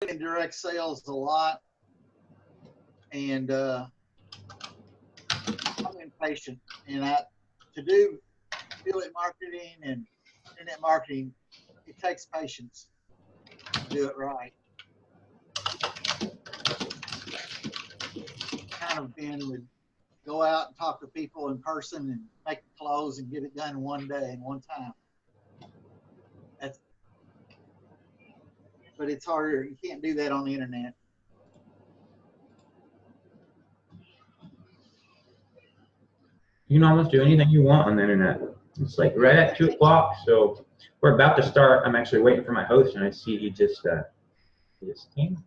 in direct sales a lot, and I'm impatient. And to do affiliate marketing and internet marketing, it takes patience to do it right. Kind of been would go out and talk to people in person and make the close and get it done in one day and one time. But it's harder. You can't do that on the internet. You can almost do anything you want on the internet. It's like right at 2 o'clock, so we're about to start. I'm actually waiting for my host, and I see he just came.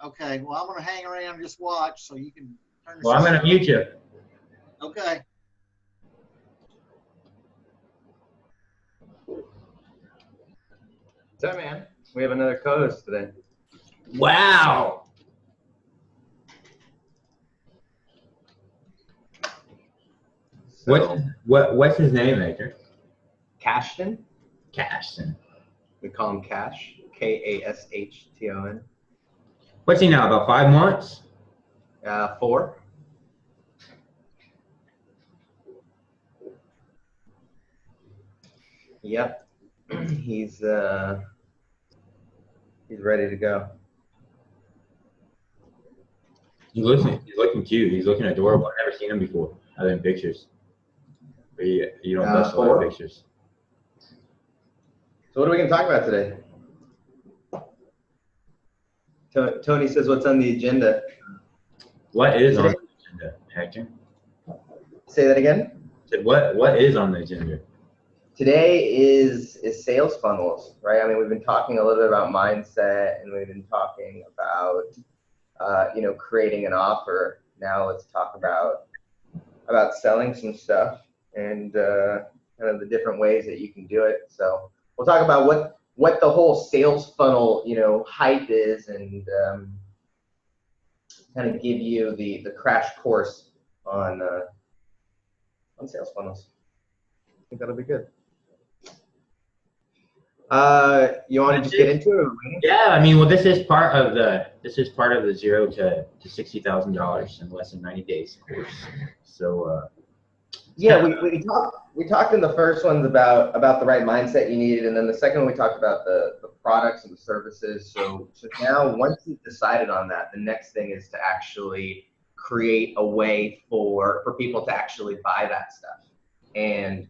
Okay, well, I'm going to hang around and just watch so you can turn the Well, I'm going to mute you. Okay. What's up, man? We have another co-host today. Wow. So, What's his name, Hector? Cashton. Cashton. We call him Cash. K-A-S-H-T-O-N. What's he now? About 5 months? 4. Yep. He's ready to go. He's looking cute. He's looking adorable. I've never seen him before, other than pictures. But you don't post a lot of pictures. So what are we going to talk about today? Tony says, what's on the agenda? What is on the agenda, Hector? Say that again? I said, what is on the agenda? Today is sales funnels, right? I mean, we've been talking a little bit about mindset, and we've been talking about, creating an offer. Now let's talk about selling some stuff and kind of the different ways that you can do it. So we'll talk about what the whole sales funnel, hype is, and kind of give you the crash course on sales funnels. I think that'll be good. You want to just get into it? Yeah, I mean, well, this is part of the $0 to $60,000 in less than 90 days course. So yeah, we talked in the first ones about the right mindset you needed, and then the second one we talked about the products and the services. So now once you've decided on that, the next thing is to actually create a way for people to actually buy that stuff. And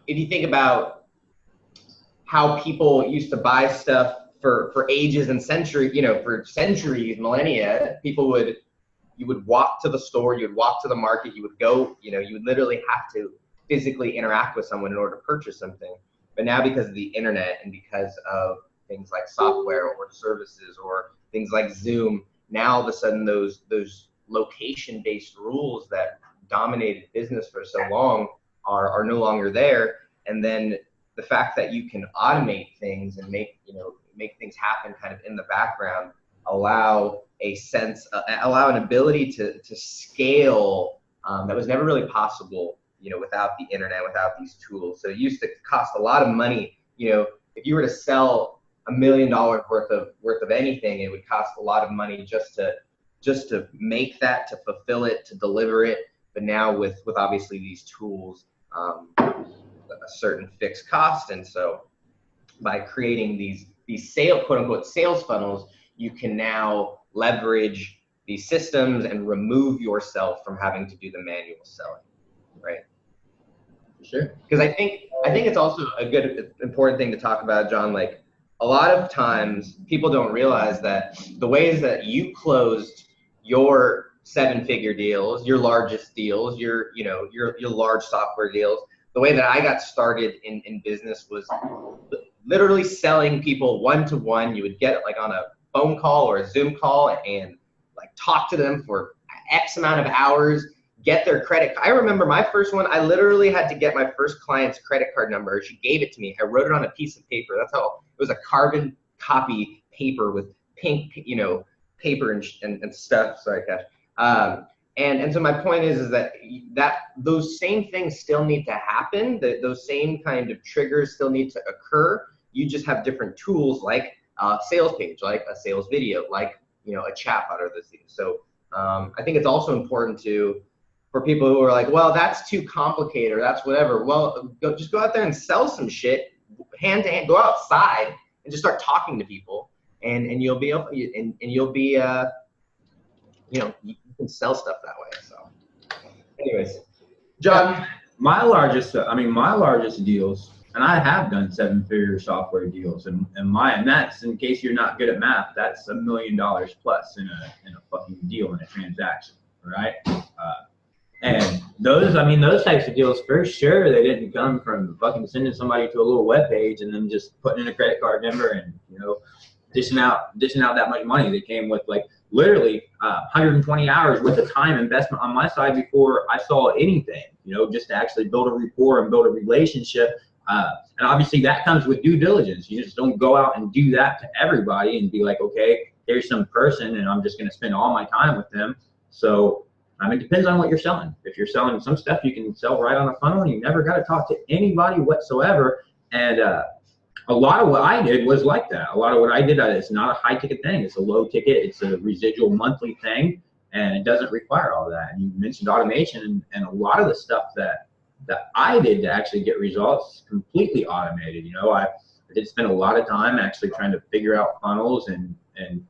if you think about how people used to buy stuff for ages and for centuries, millennia, you would walk to the store, you would walk to the market, you would go, you would literally have to physically interact with someone in order to purchase something. But now, because of the internet and because of things like software or services or things like Zoom, now all of a sudden those location-based rules that dominated business for so long are no longer there. And then the fact that you can automate things and make things happen kind of in the background allow an ability to scale that was never really possible, without the internet, without these tools. So it used to cost a lot of money. If you were to sell $1 million worth of anything, it would cost a lot of money just to make that, to fulfill it, to deliver it. But now with obviously these tools, a certain fixed cost, and so by creating these quote unquote sales funnels, you can now leverage these systems and remove yourself from having to do the manual selling, right? Sure. Because I think it's also a good important thing to talk about, John. Like, a lot of times people don't realize that the ways that you closed your 7-figure deals, your largest deals, your large software deals, the way that I got started in business was literally selling people one-to-one. You would get like on a phone call or a Zoom call and like talk to them for X amount of hours, get their credit. I remember my first one, I literally had to get my first client's credit card number. She gave it to me. I wrote it on a piece of paper. That's how it was, a carbon copy paper with pink, paper and stuff. Sorry, Cash. And so my point is that those same things still need to happen. Those same kind of triggers still need to occur. You just have different tools like a sales page, like a sales video, like, you know, a chatbot or those things. So I think it's also important for people who are like, well, that's too complicated or that's whatever. Well, just go out there and sell some shit hand to hand. Go outside and just start talking to people, and you'll be able, and you'll be you know, you can sell stuff that way. So anyways, John, my largest deals, and I have done 7-figure software deals, and that's, in case you're not good at math, that's $1 million plus in a fucking deal, in a transaction, right? And those types of deals, for sure, they didn't come from fucking sending somebody to a little web page and then just putting in a credit card number and, you know, dishing out that much money. They came with, like, literally 120 hours worth of time investment on my side before I saw anything, you know, just to actually build a rapport and build a relationship. And obviously that comes with due diligence. You just don't go out and do that to everybody and be like, okay, here's some person and I'm just going to spend all my time with them. So, I mean, it depends on what you're selling. If you're selling some stuff, you can sell right on a funnel and you never got to talk to anybody whatsoever. And a lot of what I did was like that. A lot of what I did, it's not a high ticket thing. It's a low ticket. It's a residual monthly thing, and it doesn't require all that. And you mentioned automation, and a lot of the stuff that I did to actually get results completely automated. You know, I did spend a lot of time actually trying to figure out funnels and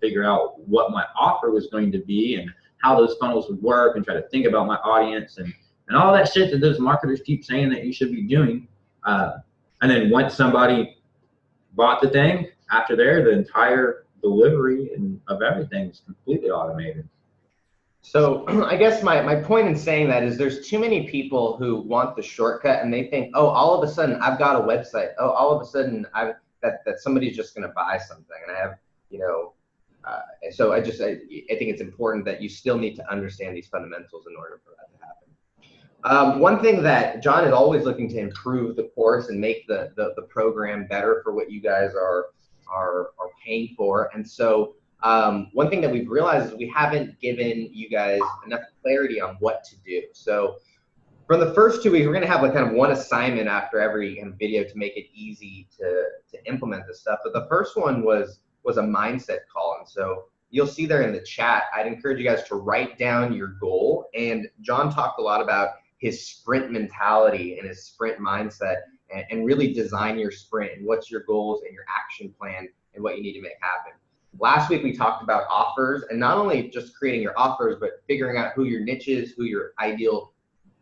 figure out what my offer was going to be and how those funnels would work, and try to think about my audience and all that shit that those marketers keep saying that you should be doing. And then once somebody bought the thing, after there, the entire delivery and of everything is completely automated. So I guess my point in saying that is there's too many people who want the shortcut, and they think, oh, all of a sudden I've got a website. Oh, all of a sudden that somebody's just going to buy something, and I have, you know. So I think it's important that you still need to understand these fundamentals in order for that to happen. One thing that John is always looking to improve the course and make the program better for what you guys are paying for. And so one thing that we've realized is we haven't given you guys enough clarity on what to do. So for the first 2 weeks, we're going to have like kind of one assignment after every kind of video to make it easy to implement this stuff. But the first one was a mindset call. And so you'll see there in the chat, I'd encourage you guys to write down your goal. And John talked a lot about his sprint mentality and his sprint mindset, and really design your sprint and what's your goals and your action plan and what you need to make happen. Last week, we talked about offers, and not only just creating your offers, but figuring out who your niche is, who your ideal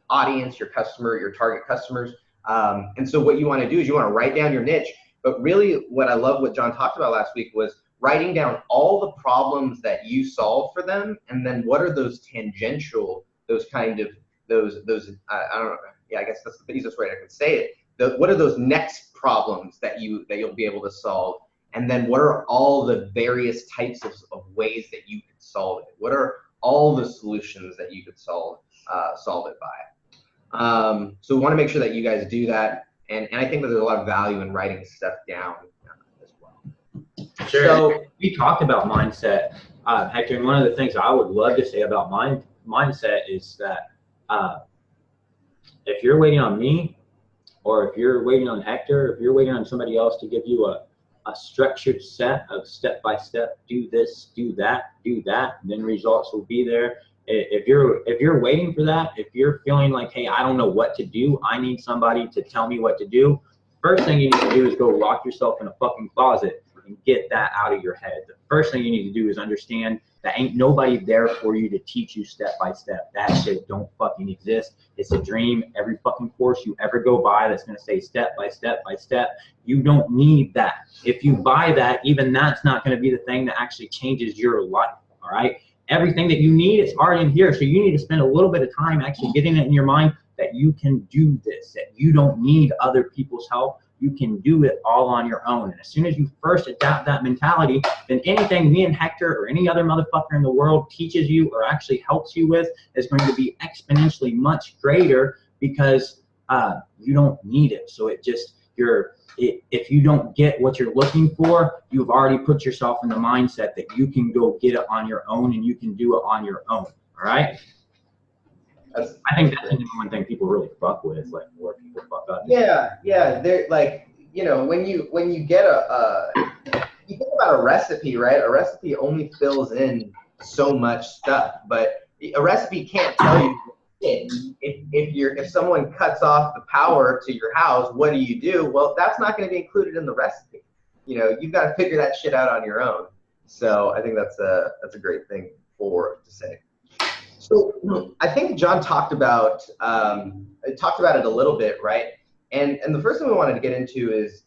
audience, your customer, your target customers. And so what you want to do is you want to write down your niche. But really, what I love what John talked about last week was writing down all the problems that you solve for them, and then what are those tangential, those kind of those I don't know. Yeah, I guess that's the easiest way I can say it. What are those next problems that you'll be able to solve, and then what are all the various types of ways that you could solve it? What are all the solutions that you could solve it by? So we want to make sure that you guys do that. And I think that there's a lot of value in writing stuff down as well. Sure. So we talked about mindset, Hector, and one of the things I would love to say about mindset is that if you're waiting on me, or if you're waiting on Hector, if you're waiting on somebody else to give you a structured set of step-by-step, do this, do that, then results will be there. If you're waiting for that, if you're feeling like, hey, I don't know what to do, I need somebody to tell me what to do, first thing you need to do is go lock yourself in a fucking closet and get that out of your head. The first thing you need to do is understand that ain't nobody there for you to teach you step by step. That shit don't fucking exist. It's a dream. Every fucking course you ever go by that's going to say step by step by step, you don't need that. If you buy that, even that's not going to be the thing that actually changes your life, all right? Everything that you need is already in here, so you need to spend a little bit of time actually getting it in your mind that you can do this, that you don't need other people's help. You can do it all on your own. And as soon as you first adapt that mentality, then anything me and Hector or any other motherfucker in the world teaches you or actually helps you with is going to be exponentially much greater, because you don't need it. So it just, if you don't get what you're looking for, you've already put yourself in the mindset that you can go get it on your own, and you can do it on your own. All right. I think that's the one thing people really fuck with, like where people fuck up. Yeah, they're like, you know, when you get you think about a recipe, right? A recipe only fills in so much stuff, but a recipe can't tell you if someone cuts off the power to your house, what do you do? Well, that's not going to be included in the recipe. You know, you've got to figure that shit out on your own. So I think that's a great thing to say. So I think John talked about it a little bit, right? And the first thing we wanted to get into is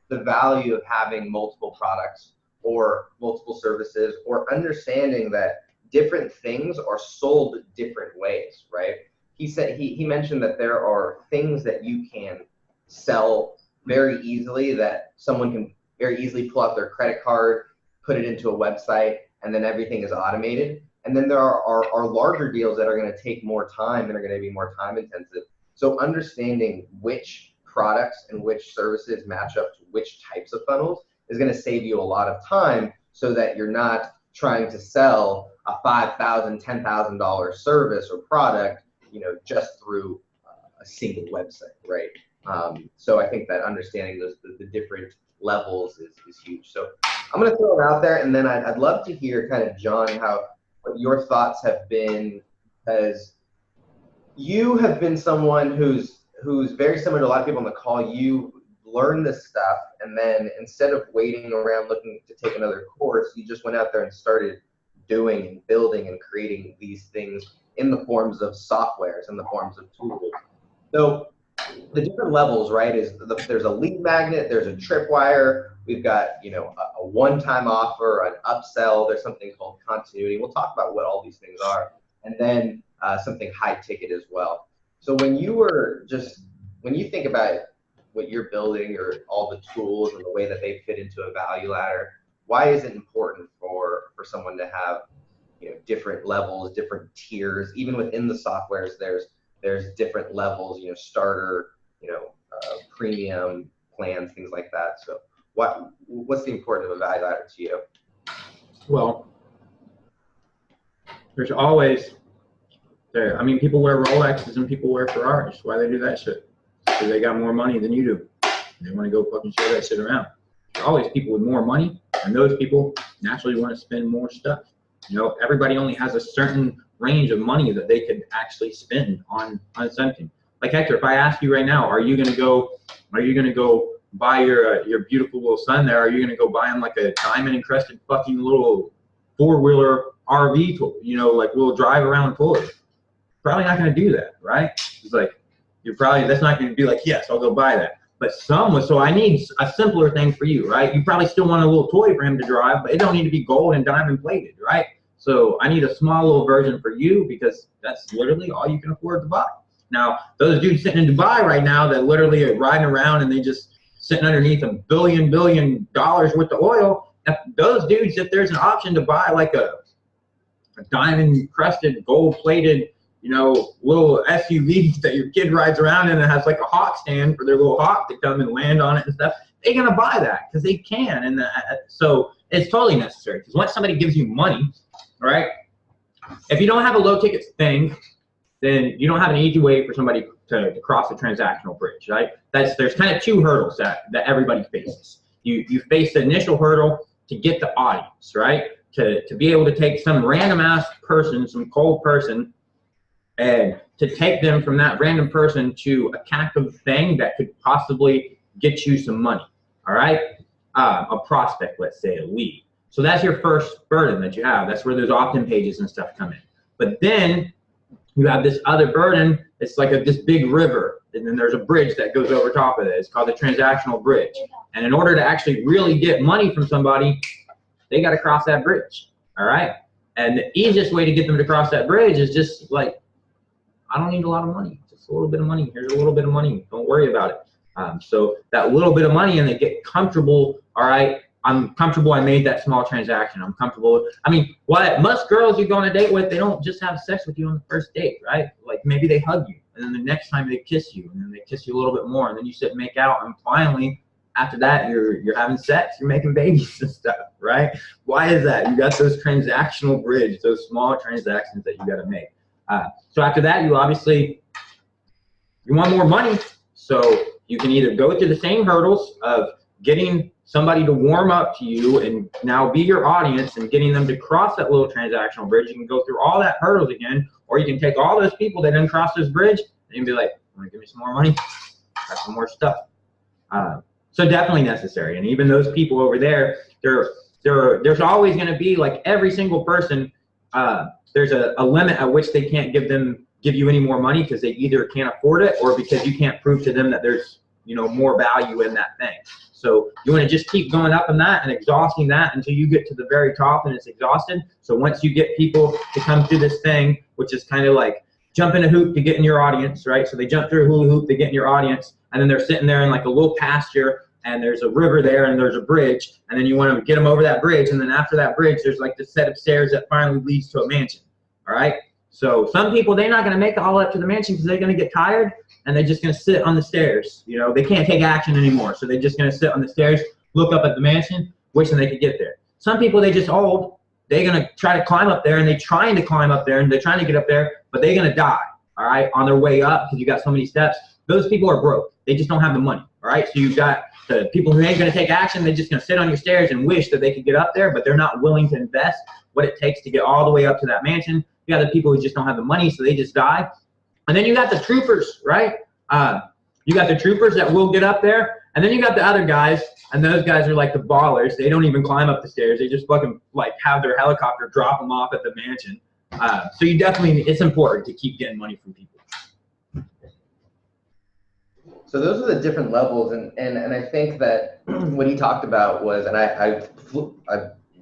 the value of having multiple products or multiple services, or understanding that different things are sold different ways, right? He said he mentioned that there are things that you can sell very easily, that someone can very easily pull out their credit card, put it into a website, and then everything is automated. And then there are larger deals that are going to take more time and are going to be more time intensive. So understanding which products and which services match up to which types of funnels is going to save you a lot of time, so that you're not trying to sell a $5,000, $10,000 service or product, you know, just through a single website, right? So I think that understanding the different levels is huge. So I'm going to throw it out there, and then I'd love to hear kind of, John, what your thoughts have been, as you have been someone who's very similar to a lot of people on the call. You learn this stuff, and then instead of waiting around looking to take another course, you just went out there and started doing and building and creating these things in the forms of softwares, in the forms of tools. So the different levels, right, is there's a lead magnet, there's a tripwire, we've got, you know, a one-time offer, an upsell, there's something called continuity. We'll talk about what all these things are, and then something high ticket as well. So when you think about what you're building, or all the tools and the way that they fit into a value ladder, why is it important for someone to have, you know, different levels, different tiers? Even within the softwares, there's different levels, you know, starter, you know, premium plans, things like that. So what's the importance of a value ladder to you? Well, there's always there. I mean, people wear Rolexes and people wear Ferraris. Why they do that shit? Because they got more money than you do. They want to go fucking show that shit around. There's always people with more money, and those people naturally want to spend more stuff. You know, everybody only has a certain range of money that they could actually spend on something. Like, Hector, if I ask you right now, are you gonna go buy your beautiful little son there? Are you gonna go buy him like a diamond encrusted fucking little 4-wheeler RV tool? You know, like we'll drive around toys. Probably not gonna do that, right? It's like, that's not gonna be like, yes, I'll go buy that. But so I need a simpler thing for you, right? You probably still want a little toy for him to drive, but it don't need to be gold and diamond plated, right? So I need a small little version for you, because that's literally all you can afford to buy. Now, those dudes sitting in Dubai right now that literally are riding around and they just sitting underneath $1 billion worth of oil, those dudes, if there's an option to buy like a diamond encrusted, gold plated, you know, little SUV that your kid rides around in and has like a hawk stand for their little hawk to come and land on it and stuff, they're gonna buy that because they can. And so it's totally necessary, because once somebody gives you money, right? If you don't have a low ticket thing, then you don't have an easy way for somebody to cross a transactional bridge, right? There's kind of two hurdles that everybody faces. You face the initial hurdle to get the audience, right? To be able to take some random ass person, some cold person, and to take them from that random person to a captive thing that could possibly get you some money, all right? A prospect, let's say, a lead. So that's your first burden that you have. That's where those opt-in pages and stuff come in. But then you have this other burden. It's like this big river, and then there's a bridge that goes over top of it. It's called the transactional bridge. And in order to actually really get money from somebody, they got to cross that bridge, all right? And the easiest way to get them to cross that bridge is just like, I don't need a lot of money, just a little bit of money. Here's a little bit of money. Don't worry about it. So that little bit of money, and they get comfortable. All right, I'm comfortable. I made that small transaction. I'm comfortable. I mean, what most girls you go on a date with, they don't just have sex with you on the first date, right? Like maybe they hug you, and then the next time they kiss you, and then they kiss you a little bit more, and then you sit and make out, and finally, after that, you're having sex. You're making babies and stuff, right? Why is that? You got those transactional bridge, those small transactions that you got to make. So after that, you want more money. So You can either go through the same hurdles of getting somebody to warm up to you and now be your audience and getting them to cross that little transactional bridge. You can go through all that hurdles again, or you can take all those people that didn't cross this bridge and you can be like, want to give me some more money? Got some more stuff. So definitely necessary. And even those people over there, there's always going to be, like, every single person, there's a limit at which they can't give you any more money because they either can't afford it or because you can't prove to them that there's, you know, more value in that thing. So you want to just keep going up in that and exhausting that until you get to the very top and it's exhausted. So once you get people to come through this thing, which is kind of like jumping a hoop to get in your audience, right? So they jump through a hula hoop, they get in your audience, and then they're sitting there in like a little pasture and there's a river there and there's a bridge, and then you want to get them over that bridge, and then after that bridge there's like this set of stairs that finally leads to a mansion. All right? So some people, they're not going to make it all up to the mansion because they're going to get tired and they're just going to sit on the stairs. You know, they can't take action anymore. So they're just going to sit on the stairs, look up at the mansion, wishing they could get there. Some people, they just old. They're going to try to climb up there, and they're trying to climb up there and they're trying to get up there, but they're going to die, all right, on their way up because you got so many steps. Those people are broke. They just don't have the money, all right? So you've got the people who ain't going to take action. They're just going to sit on your stairs and wish that they could get up there, but they're not willing to invest what it takes to get all the way up to that mansion. You got the people who just don't have the money, so they just die. And then you got the troopers, right? You got the troopers that will get up there, and then you got the other guys, and those guys are like the ballers. They don't even climb up the stairs. They just fucking like have their helicopter drop them off at the mansion. So you definitely, it's important to keep getting money from people. So those are the different levels, and I think that what he talked about was, and I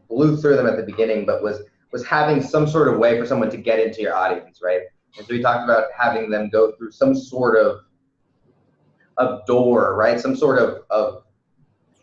blew through them at the beginning, but was having some sort of way for someone to get into your audience, right? And so we talked about having them go through some sort of door, right? Some sort of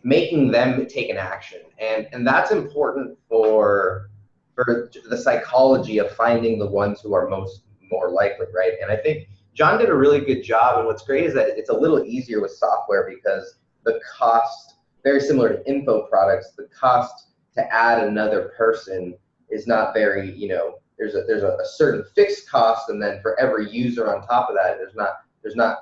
making them take an action. And that's important for the psychology of finding the ones who are more likely, right? And I think John did a really good job. And what's great is that it's a little easier with software because the cost, very similar to info products, the cost to add another person is not very, you know, there's a certain fixed cost, and then for every user on top of that, there's not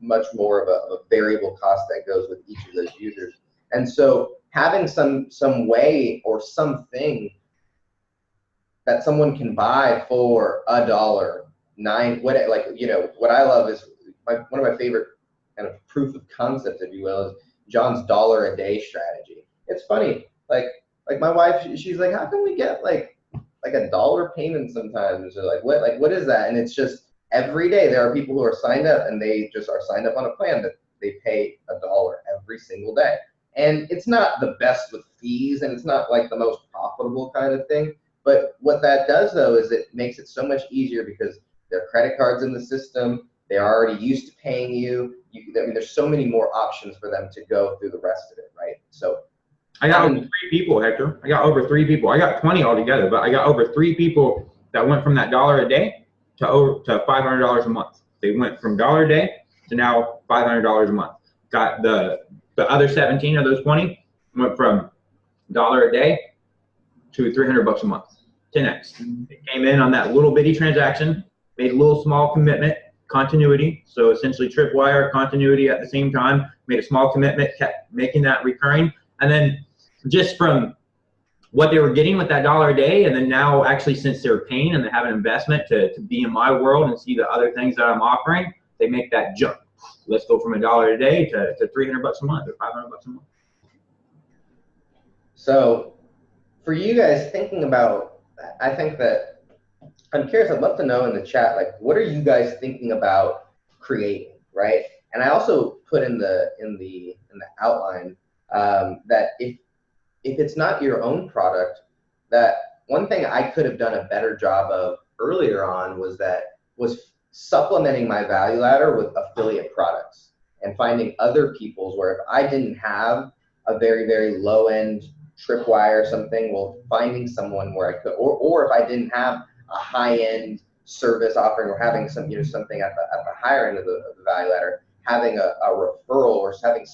much more of a variable cost that goes with each of those users. And so having some way or something that someone can buy for $1, what I love is one of my favorite kind of proof of concept, if you will, is John's $1 a day strategy. It's funny, like my wife, she's like, how can we get like $1 payment sometimes, or what is that? And it's just every day there are people who are signed up, and they just are signed up on a plan that they pay $1 every single day. And it's not the best with fees, and it's not like the most profitable kind of thing. But what that does, though, is it makes it so much easier because their credit card's in the system. They're already used to paying you. I mean, there's so many more options for them to go through the rest of it, right? So I got over 3 people, Hector. I got over 3 people. I got 20 altogether, but I got over 3 people that went from that $1 a day to $500 a month. They went from $1 a day to now $500 a month. Got the other 17 of those 20 went from $1 a day to $300 a month. 10x. They came in on that little bitty transaction, made a little small commitment, continuity. So essentially tripwire, continuity at the same time, made a small commitment, kept making that recurring. And then just from what they were getting with that $1 a day, and then now actually since they're paying and they have an investment to be in my world and see the other things that I'm offering, they make that jump. Let's go from $1 a day to $300 a month or $500 a month. So for you guys thinking about, I think that I'm curious, I'd love to know in the chat, like, what are you guys thinking about creating, right? And I also put in the outline that if it's not your own product, that one thing I could have done a better job of earlier on was supplementing my value ladder with affiliate products and finding other people's, where if I didn't have a very, very low end tripwire or something, well, finding someone where I could, or if I didn't have a high end service offering, or having some, something at the higher end of the value ladder, having a referral, or having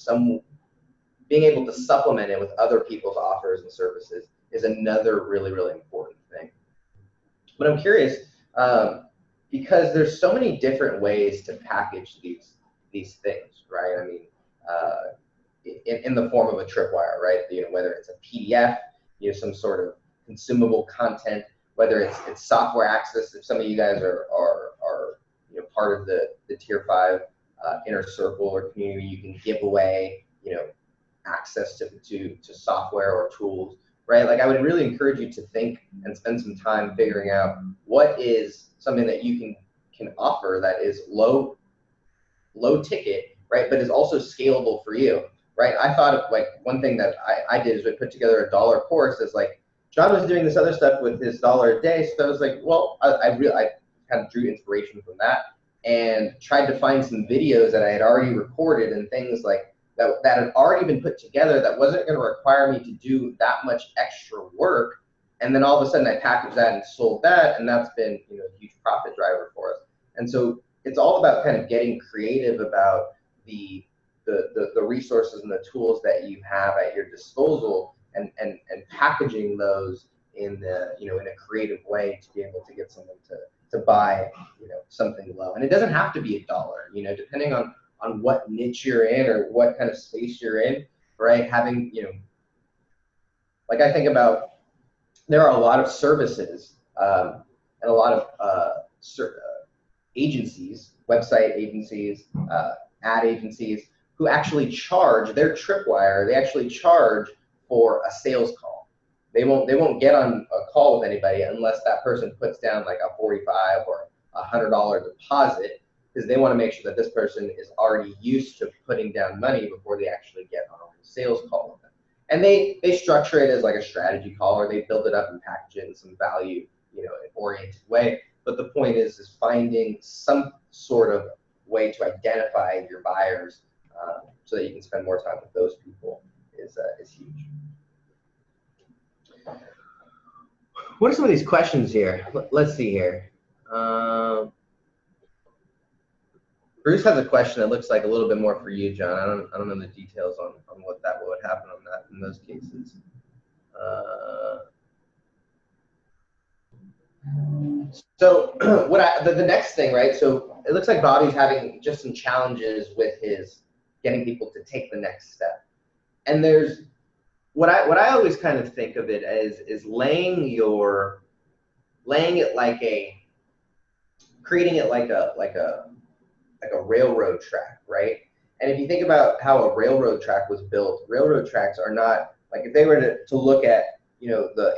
being able to supplement it with other people's offers and services is another really, really important thing. But I'm curious, because there's so many different ways to package these things, right? I mean, in the form of a tripwire, right? You know, whether it's a PDF, you know, some sort of consumable content, whether it's software access. If some of you guys are you know, part of the tier 5 inner circle or community, you can give away, you know, access to software or tools, right? Like I would really encourage you to think and spend some time figuring out what is something that you can offer that is low ticket, right? But is also scalable for you, right? I thought of like one thing that I did is I put together a $1 course. As like John was doing this other stuff with his $1 a day, so I was like, well, I kind of drew inspiration from that and tried to find some videos that I had already recorded and things like that had already been put together that wasn't going to require me to do that much extra work. And then all of a sudden I packaged that and sold that, and that's been, you know, a huge profit driver for us. And so it's all about kind of getting creative about the resources and the tools that you have at your disposal, and packaging those in the, you know, in a creative way to be able to get someone to buy, you know, something low. And it doesn't have to be $1, you know, depending on what niche you're in or what kind of space you're in, right? Having, you know, like I think about, there are a lot of services and a lot of agencies, website agencies, ad agencies, who actually charge their tripwire. They actually charge for a sales call. They won't get on a call with anybody unless that person puts down like a $45 or $100 deposit, because they want to make sure that this person is already used to putting down money before they actually get on a sales call with them. And they structure it as like a strategy call, or they build it up and package it in some value, you know, oriented way. But the point is finding some sort of way to identify your buyers so that you can spend more time with those people is huge. What are some of these questions here? Let's see here. Bruce has a question that looks like a little bit more for you, John. I don't know the details on what would happen on that in those cases. So the next thing, right? So it looks like Bobby's having just some challenges with his getting people to take the next step. And there's what I always kind of think of it as is creating it like a railroad track, right? And if you think about how a railroad track was built, railroad tracks are not like, if they were to look at, you know, the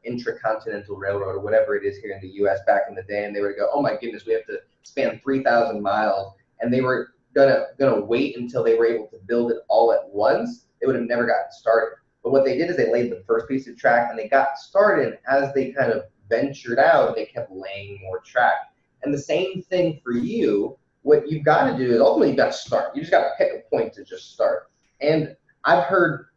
intracontinental railroad or whatever it is here in the U.S. back in the day, and they were to go, oh my goodness, we have to span 3,000 miles, and they were gonna wait until they were able to build it all at once, they would have never gotten started. But what they did is they laid the first piece of track, and they got started. As they kind of ventured out, they kept laying more track. And the same thing for you. What you've got to do is ultimately you've got to start. You just got to pick a point to just start. And I've heard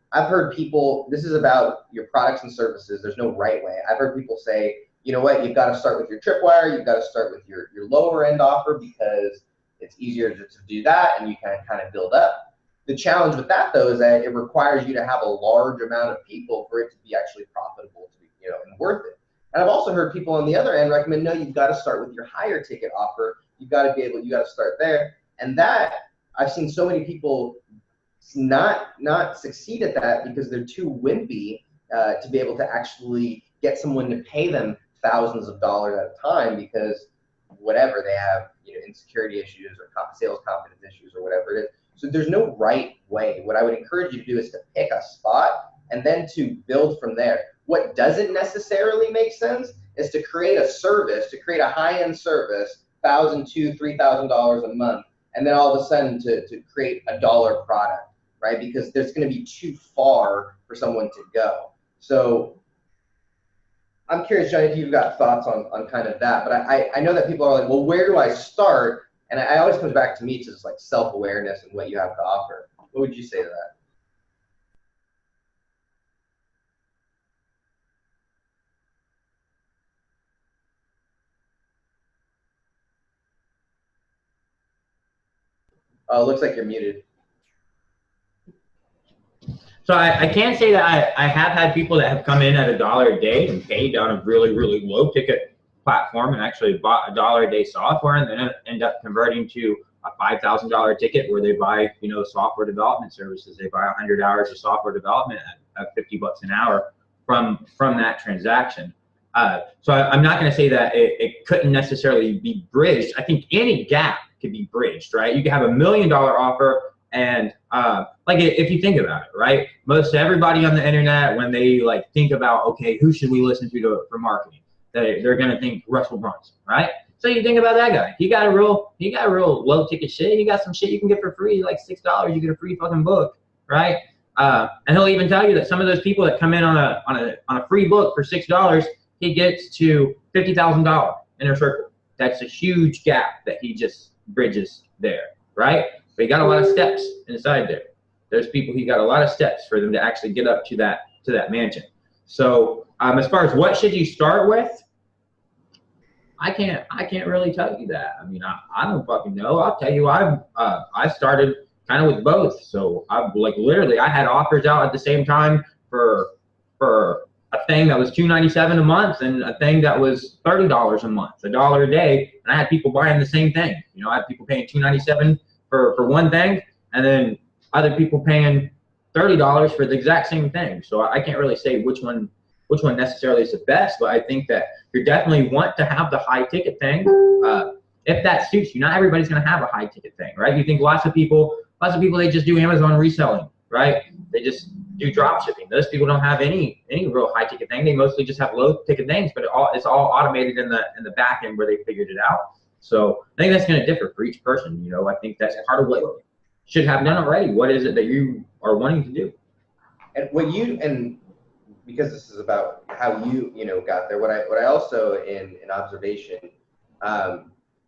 people, this is about your products and services. There's no right way. I've heard people say, you know what, you've got to start with your tripwire. You've got to start with your lower end offer because it's easier to do that, and you can kind of build up. The challenge with that, though, is that it requires you to have a large amount of people for it to be actually profitable, to be, you know, and worth it. And I've also heard people on the other end recommend, no, you've got to start with your higher ticket offer. You've got to you got to start there. And that, I've seen so many people not succeed at that because they're too wimpy to be able to actually get someone to pay them thousands of dollars at a time, because whatever, they have, you know, insecurity issues or sales confidence issues or whatever it is. So there's no right way. What I would encourage you to do is to pick a spot and then to build from there. What doesn't necessarily make sense is to create a service, to create a high-end service, $1,000, $2,000, $3,000 a month, and then all of a sudden to create a $1 product, right? Because there's going to be too far for someone to go. So I'm curious, Johnny, if you've got thoughts on kind of that. But I know that people are like, well, where do I start? And it always comes back to me to just like self-awareness and what you have to offer. What would you say to that? Oh, it looks like you're muted. So I can say that I have had people that have come in at $1 a day and paid on a really, low ticket platform and actually bought $1 a day software and then end up converting to a $5,000 ticket where they buy, you know, software development services. They buy 100 hours of software development at $50 an hour from that transaction. So I'm not going to say that it couldn't necessarily be bridged. I think any gap could be bridged, right? You could have $1 million offer, and like if you think about it, right? Most everybody on the internet, when they like think about, okay, who should we listen to for marketing? They're going to think Russell Brunson, right? So you think about that guy. He got a real low ticket shit. He got some shit you can get for free, like $6. You get a free fucking book, right? And he'll even tell you that some of those people that come in on a free book for $6, he gets to $50,000 in their circle. That's a huge gap that he just bridges there, right? But he got a lot of steps inside there. There's people, he got a lot of steps for them to actually get up to that mansion. So as far as what should you start with, I can't really tell you that. I mean, I don't fucking know. I'll tell you, I started kind of with both. So I've like literally, I had offers out at the same time for a thing that was $297 a month and a thing that was $30 a month, $1 a day, and I had people buying the same thing. You know, I had people paying $297 for one thing, and then other people paying $30 for the exact same thing. So I can't really say which one necessarily is the best, but I think that you definitely want to have the high ticket thing if that suits you. Not everybody's going to have a high ticket thing, right? You think lots of people they just do Amazon reselling, right? They just do drop shipping. Those people don't have any real high ticket thing. They mostly just have low ticket things, but it's all automated in the back end where they figured it out. So I think that's going to differ for each person. You know, I think that's part of what you should have done already. What is it that you are wanting to do? And because this is about how you got there. What I also in observation,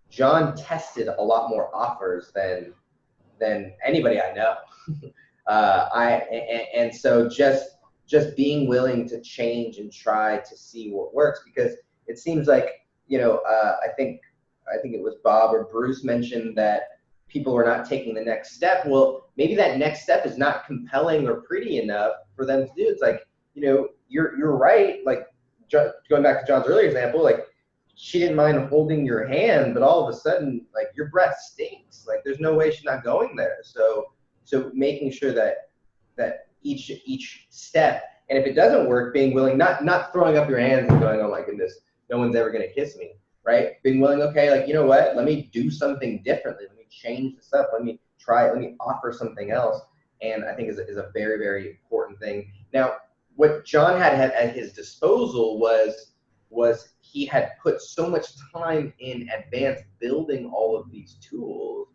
John tested a lot more offers than anybody I know. And so just being willing to change and try to see what works, because it seems like I think it was Bob or Bruce mentioned that people are not taking the next step. Well, maybe that next step is not compelling or pretty enough for them to do. It's like, you're right. Like going back to John's earlier example, like she didn't mind holding your hand, but all of a sudden, like your breath stinks. Like there's no way she's not going there. So making sure that each step, and if it doesn't work, being willing, not throwing up your hands and going, oh my goodness, no one's ever gonna kiss me, right? Being willing, okay, like you know what? Let me do something differently. Let me change this up. Let me try it. Let me offer something else. And I think is a very, very important thing. Now, what John had at his disposal was he had put so much time in advance building all of these tools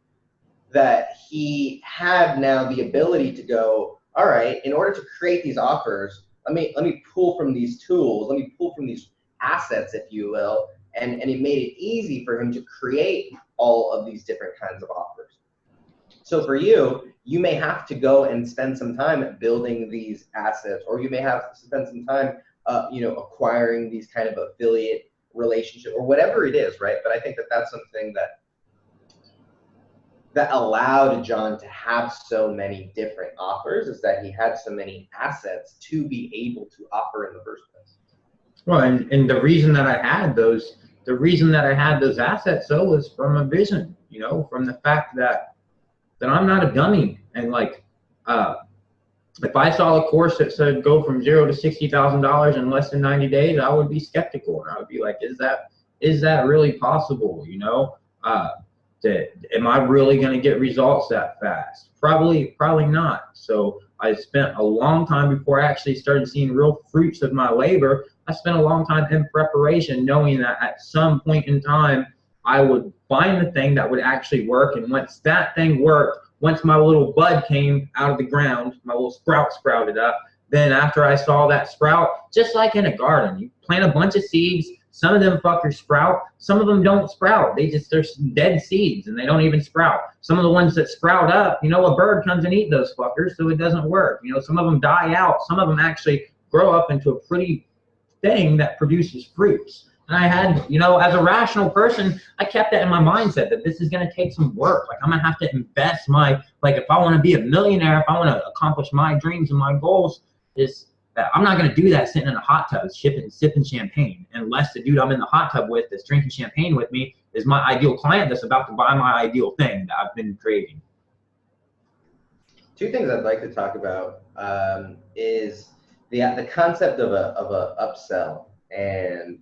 that he had now the ability to go, all right, in order to create these offers, let me pull from these tools, let me pull from these assets, if you will, and it made it easy for him to create all of these different kinds of offers. So for you, you may have to go and spend some time building these assets, or you may have to spend some time, acquiring these kind of affiliate relationships, or whatever it is, right? But I think that that's something that allowed John to have so many different offers, is that he had so many assets to be able to offer in the first place. Well, and the reason that I had those assets though was from a vision, from the fact that I'm not a dummy, and like if I saw a course that said go from $0 to $60,000 in less than 90 days, I would be skeptical, and I would be like, is that really possible? Am I really going to get results that fast? Probably not. So I spent a long time before I actually started seeing real fruits of my labor. I spent a long time in preparation, knowing that at some point in time I would find the thing that would actually work. And once that thing worked, once my little bud came out of the ground, my little sprout sprouted up, then after I saw that sprout, just like in a garden, you plant a bunch of seeds, some of them fuckers sprout, some of them don't sprout. They're dead seeds and they don't even sprout. Some of the ones that sprout up, a bird comes and eats those fuckers, so it doesn't work. Some of them die out. Some of them actually grow up into a pretty thing that produces fruits. And I had, as a rational person, I kept that in my mindset that this is going to take some work. Like I'm going to have to invest if I want to be a millionaire, if I want to accomplish my dreams and my goals, I'm not going to do that sitting in a hot tub sipping champagne, unless the dude I'm in the hot tub with that's drinking champagne with me is my ideal client that's about to buy my ideal thing that I've been creating. Two things I'd like to talk about is the concept of a upsell, and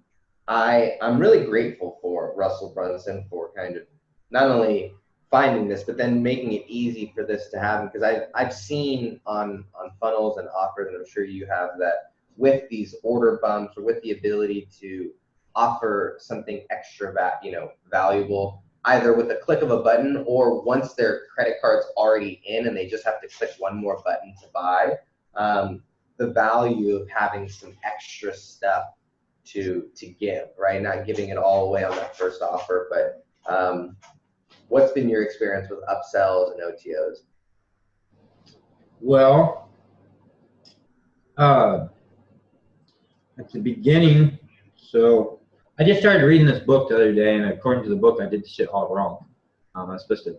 I'm really grateful for Russell Brunson for kind of not only finding this, but then making it easy for this to happen, because I've seen on funnels and offers, and I'm sure you have, that with these order bumps or with the ability to offer something extra valuable, either with a click of a button or once their credit card's already in and they just have to click one more button to buy, the value of having some extra stuff to give, right? Not giving it all away on that first offer, but what's been your experience with upsells and OTOs? Well, at the beginning, so I just started reading this book the other day, and according to the book, I did the shit all wrong. I was supposed to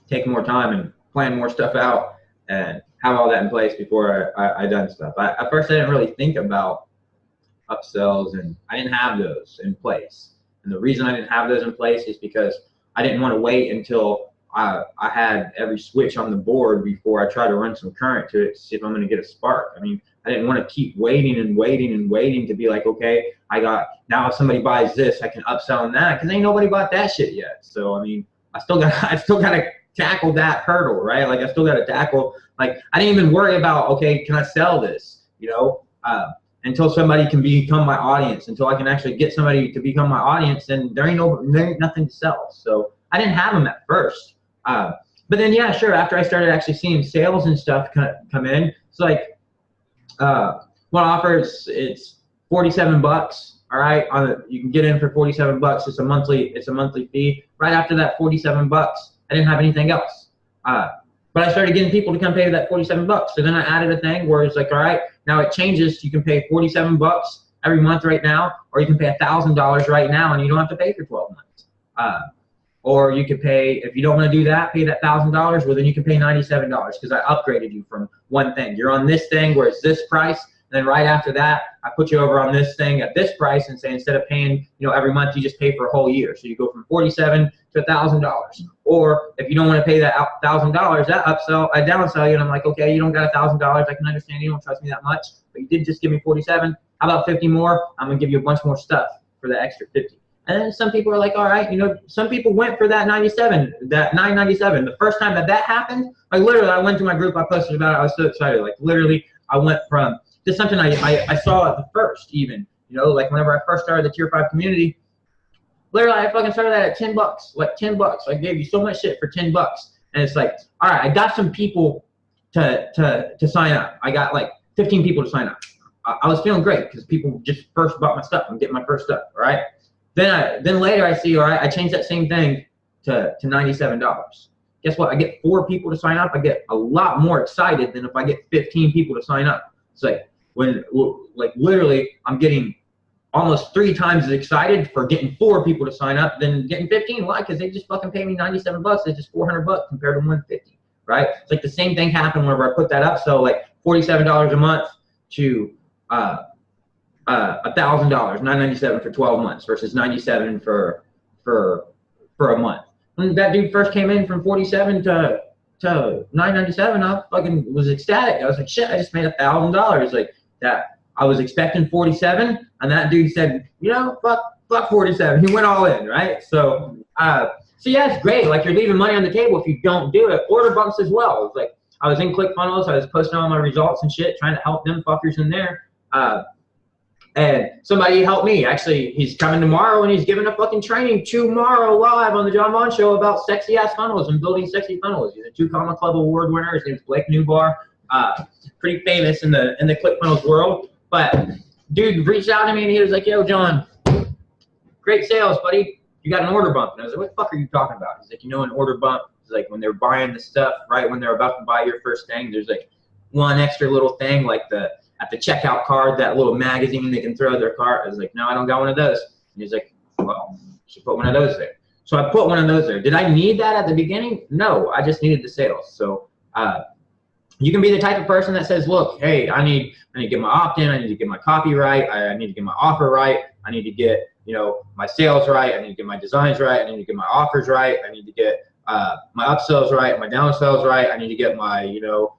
take more time and plan more stuff out and have all that in place before I done stuff. At first, I didn't really think about upsells, and I didn't have those in place. And the reason I didn't have those in place is because I didn't want to wait until I had every switch on the board before I tried to run some current to it to see if I'm going to get a spark. I mean, I didn't want to keep waiting and waiting and waiting to be like, okay, now if somebody buys this, I can upsell on that, because ain't nobody bought that shit yet. So I mean, I still got to tackle that hurdle, right? Like I still got to tackle, like I didn't even worry about, okay, can I sell this? Until somebody can become my audience, until I can actually get somebody to become my audience, and there ain't nothing to sell. So I didn't have them at first. But then, yeah, sure, after I started actually seeing sales and stuff come in, it's like, one offer, it's $47, all right? You can get in for $47. It's a monthly fee. Right after that $47, I didn't have anything else. But I started getting people to come pay that $47. So then I added a thing where it's like, all right, now it changes. You can pay $47 every month right now, or you can pay $1,000 right now, and you don't have to pay for 12 months. Or you could pay, if you don't want to do that, pay that $1,000, well then you can pay $97 because I upgraded you from one thing. You're on this thing where it's this price, and then right after that, I put you over on this thing at this price and say instead of paying, every month, you just pay for a whole year. So you go from $47 to $1,000. Or if you don't want to pay that $1,000, that I downsell you, and I'm like, okay, you don't got $1,000. I can understand you don't trust me that much, but you did just give me $47. How about 50 more? I'm gonna give you a bunch more stuff for the extra 50. And then some people are like, all right, some people went for that $97, that $9.97. The first time that happened, like literally, I went to my group, I posted about it, I was so excited. Like literally, I went from just something I saw at the first, even, like whenever I first started the Tier 5 community, literally, I fucking started that at $10, like $10. I gave you so much shit for $10, and it's like, all right, I got some people to sign up. I got like 15 people to sign up. I was feeling great because people just first bought my stuff. I'm getting my first stuff, all right. Then later I see, all right, I changed that same thing to $97. Guess what? I get 4 people to sign up. I get a lot more excited than if I get 15 people to sign up. It's like literally, I'm getting almost 3 times as excited for getting 4 people to sign up than getting 15. Why? Because they just fucking pay me $97. It's just $400 compared to $150, right? It's like the same thing happened whenever I put that up. So like $47 a month to $1,000, $997 for 12 months versus $97 for a month. When that dude first came in from $47 to $997, I fucking was ecstatic. I was like, shit, I just made $1,000. Like that, I was expecting 47, and that dude said, fuck 47. He went all in, right? So yeah, it's great. Like you're leaving money on the table if you don't do it. Order bumps as well. It's like I was in ClickFunnels, I was posting all my results and shit, trying to help them fuckers in there. And somebody helped me. Actually, he's coming tomorrow, and he's giving a fucking training tomorrow live on the John Vaughn Show about sexy ass funnels and building sexy funnels. He's a 2 Comma Club award winner. His name's Blake Newbar. Pretty famous in the ClickFunnels world. But dude reached out to me, and he was like, "Yo, John, great sales, buddy. You got an order bump." And I was like, "What the fuck are you talking about?" He's like, "An order bump is like when they're buying the stuff, right when they're about to buy your first thing. There's like one extra little thing, like at the checkout card, that little magazine they can throw their cart." I was like, "No, I don't got one of those." And he's like, "Well, you should put one of those there." So I put one of those there. Did I need that at the beginning? No, I just needed the sales. So you can be the type of person that says, look, hey, I need to get my opt-in, I need to get my copy right, I need to get my offer right, I need to get my sales right. I need to get my designs right. I need to get my offers right. I need to get my upsells right, my downsells right. I need to get my, little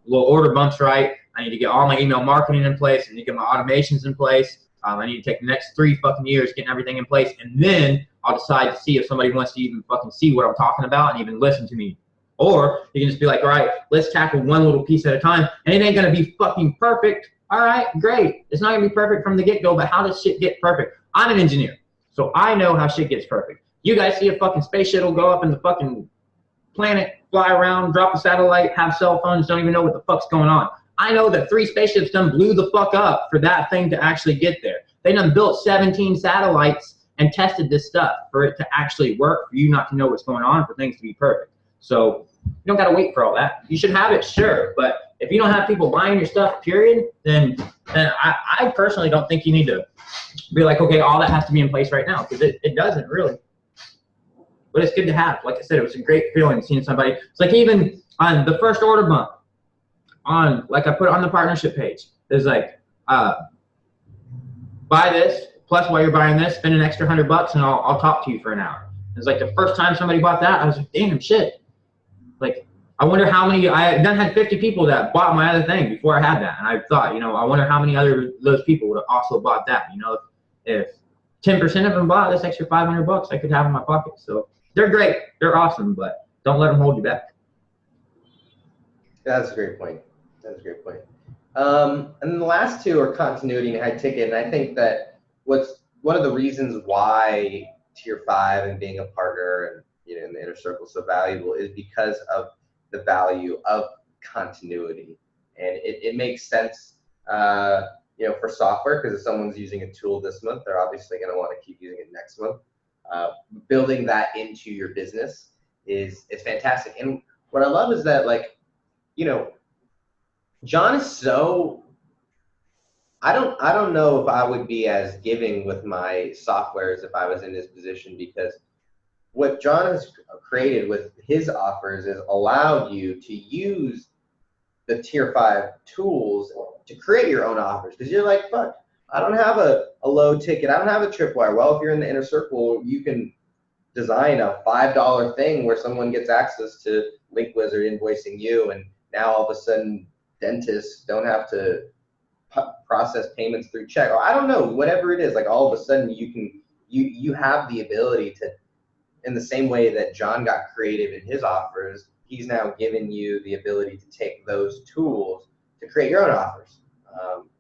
order bumps right. I need to get all my email marketing in place. I need to get my automations in place. I need to take the next 3 fucking years getting everything in place, and then I'll decide to see if somebody wants to even fucking see what I'm talking about and even listen to me. Or you can just be like, all right, let's tackle one little piece at a time, and it ain't gonna be fucking perfect. All right, great. It's not gonna be perfect from the get-go, but how does shit get perfect? I'm an engineer, so I know how shit gets perfect. You guys see a fucking space shuttle go up in the fucking planet, fly around, drop a satellite, have cell phones, don't even know what the fuck's going on. I know that 3 spaceships done blew the fuck up for that thing to actually get there. They done built 17 satellites and tested this stuff for it to actually work, for you not to know what's going on, for things to be perfect. So you don't got to wait for all that. You should have it, sure, but if you don't have people buying your stuff, period, then I personally don't think you need to be like, okay, all that has to be in place right now, because it doesn't really. But it's good to have. Like I said, it was a great feeling seeing somebody. It's like even on the first order bump, like I put on the partnership page, there's like, buy this, plus while you're buying this, spend an extra $100 and I'll talk to you for an hour. It's like the first time somebody bought that, I was like, damn, shit. Like, I wonder how many, I then had 50 people that bought my other thing before I had that. And I thought, I wonder how many other those people would have also bought that. If 10% of them bought this extra $500, I could have in my pocket. So they're great. They're awesome, but don't let them hold you back. That's a great point. That's a great point. And then the last 2 are continuity and high ticket. And I think that one of the reasons why Tier 5 and being a partner and in the inner circle is so valuable is because of the value of continuity. And it makes sense, for software, because if someone's using a tool this month, they're obviously going to want to keep using it next month. Building that into your business is fantastic. And what I love is that, John is so, I don't know if I would be as giving with my software as if I was in his position, because what John has created with his offers is allowed you to use the Tier 5 tools to create your own offers. Because you're like, fuck, I don't have a low ticket. I don't have a tripwire. Well, if you're in the inner circle, you can design a $5 thing where someone gets access to Link Wizard invoicing you, and now all of a sudden dentists don't have to process payments through check, or I don't know, whatever it is. Like, all of a sudden you have the ability to, in the same way that John got creative in his offers, he's now given you the ability to take those tools to create your own offers.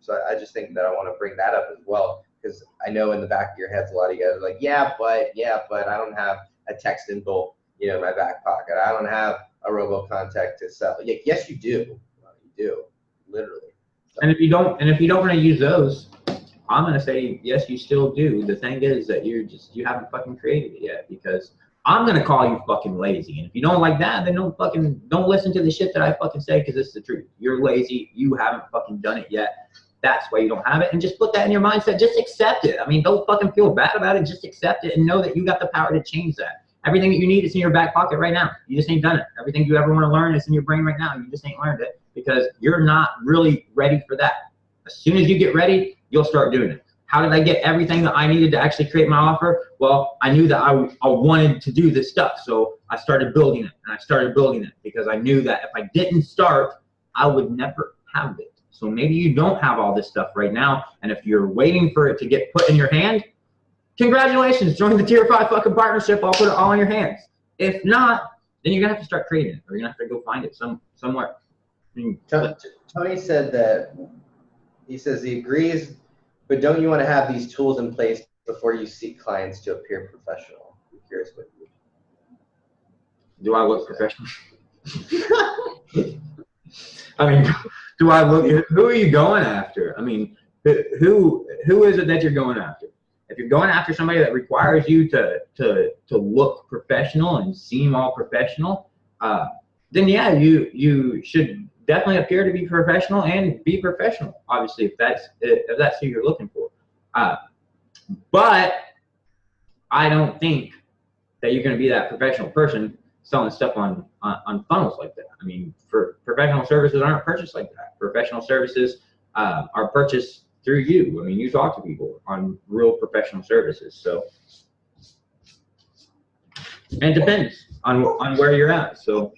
So I just think that I want to bring that up as well, because I know in the back of your heads, a lot of you guys are like, yeah, but I don't have a text in bulk, in my back pocket. I don't have a robo-contact to sell. Yeah, yes, you do. You do, literally. So. And if you don't want to use those, I'm gonna say yes, you still do. The thing is that you haven't fucking created it yet, because I'm gonna call you fucking lazy. And if you don't like that, then don't listen to the shit that I fucking say, because it's the truth. You're lazy. You haven't fucking done it yet. That's why you don't have it. And just put that in your mindset. Just accept it. I mean, don't fucking feel bad about it. Just accept it and know that you got the power to change that. Everything that you need is in your back pocket right now. You just ain't done it. Everything you ever want to learn is in your brain right now. You just ain't learned it because you're not really ready for that. As soon as you get ready, you'll start doing it. How did I get everything that I needed to actually create my offer? Well, I knew that I wanted to do this stuff. So I started building it, and I started building it because I knew that if I didn't start, I would never have it. So maybe you don't have all this stuff right now. And if you're waiting for it to get put in your hand, congratulations, join the Tier 5 fucking partnership. I'll put it all in your hands. If not, then you're gonna have to start creating it, or you're gonna have to go find it somewhere. I mean, Tony said that, he says he agrees, but don't you want to have these tools in place before you seek clients to appear professional? I'm curious what you do. I look professional? I mean, do I look? Who are you going after? I mean, who is it that you're going after? If you're going after somebody that requires you to look professional and seem all professional, then yeah, you should definitely appear to be professional and be professional. Obviously, if that's who you're looking for. But I don't think that you're going to be that professional person selling stuff on funnels like that. I mean, for professional services aren't purchased like that. Professional services are purchased through you. I mean, you talk to people on real professional services. So, and it depends on where you're at. So.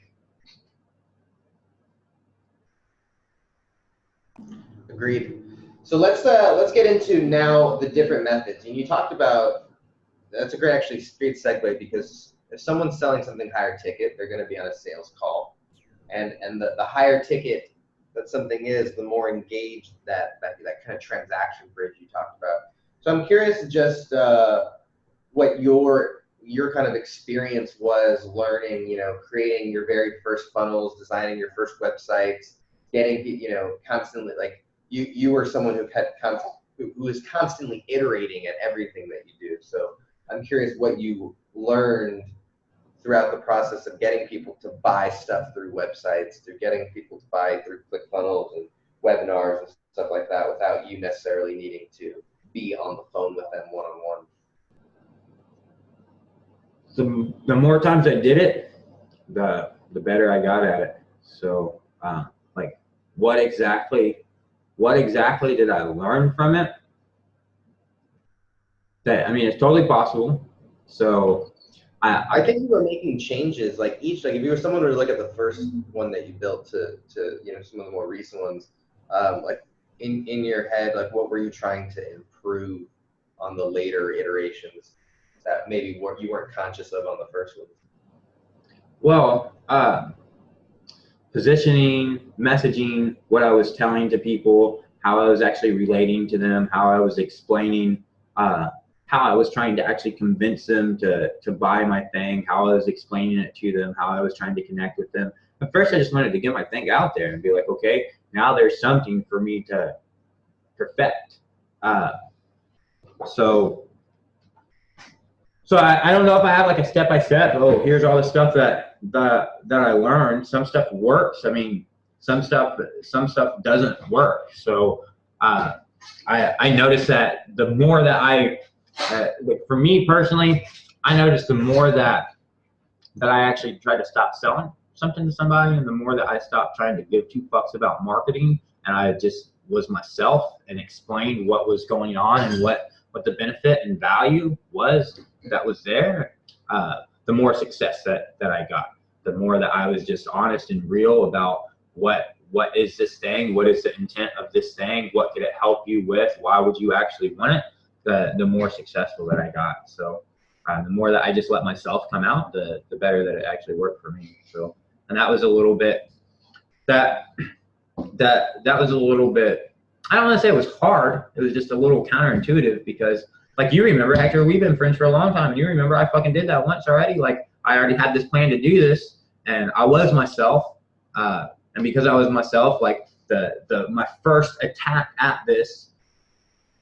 Agreed. So let's get into now the different methods. And you talked about, that's a great segue, because if someone's selling something higher ticket, they're going to be on a sales call, and the higher ticket that something is, the more engaged that kind of transaction bridge you talked about. So I'm curious just what your kind of experience was learning, you know, creating your very first funnels, designing your first websites, getting, you know, constantly, like you were someone who is constantly iterating at everything that you do. So I'm curious what you learned throughout the process of getting people to buy stuff through websites, through getting people to buy through ClickFunnels and webinars and stuff like that, without you necessarily needing to be on the phone with them one-on-one. The more times I did it, the better I got at it. So, like, what exactly did I learn from it? That, I mean, it's totally possible. So, I think you were making changes, like if you were someone who look at the first one that you built to you know, some of the more recent ones, like in your head, like what were you trying to improve on the later iterations that maybe you weren't conscious of on the first one? Well, positioning, messaging, what I was telling to people, how I was actually relating to them, how I was explaining, how I was trying to actually convince them to buy my thing, how I was explaining it to them, how I was trying to connect with them. At first, I just wanted to get my thing out there and be like, okay, now there's something for me to perfect. So I don't know if I have like a step-by-step, oh, here's all the stuff that I learned. Some stuff works. I mean, some stuff doesn't work. So I noticed that the more that for me personally, I noticed the more that I actually tried to stop selling something to somebody, and the more that I stopped trying to give two fucks about marketing, and I just was myself and explained what was going on and what the benefit and value was that was there, the more success that I got. The more that I was just honest and real about what is this thing, what is the intent of this thing, what could it help you with, why would you actually want it, the more successful that I got. So the more that I just let myself come out, the better that it actually worked for me. So, and that was a little bit, that was a little bit, I don't want to say it was hard. It was just a little counterintuitive, because like, you remember, Hector, we've been friends for a long time, and you remember I fucking did that once already. Like, I already had this plan to do this, and I was myself. And because I was myself, like my first attack at this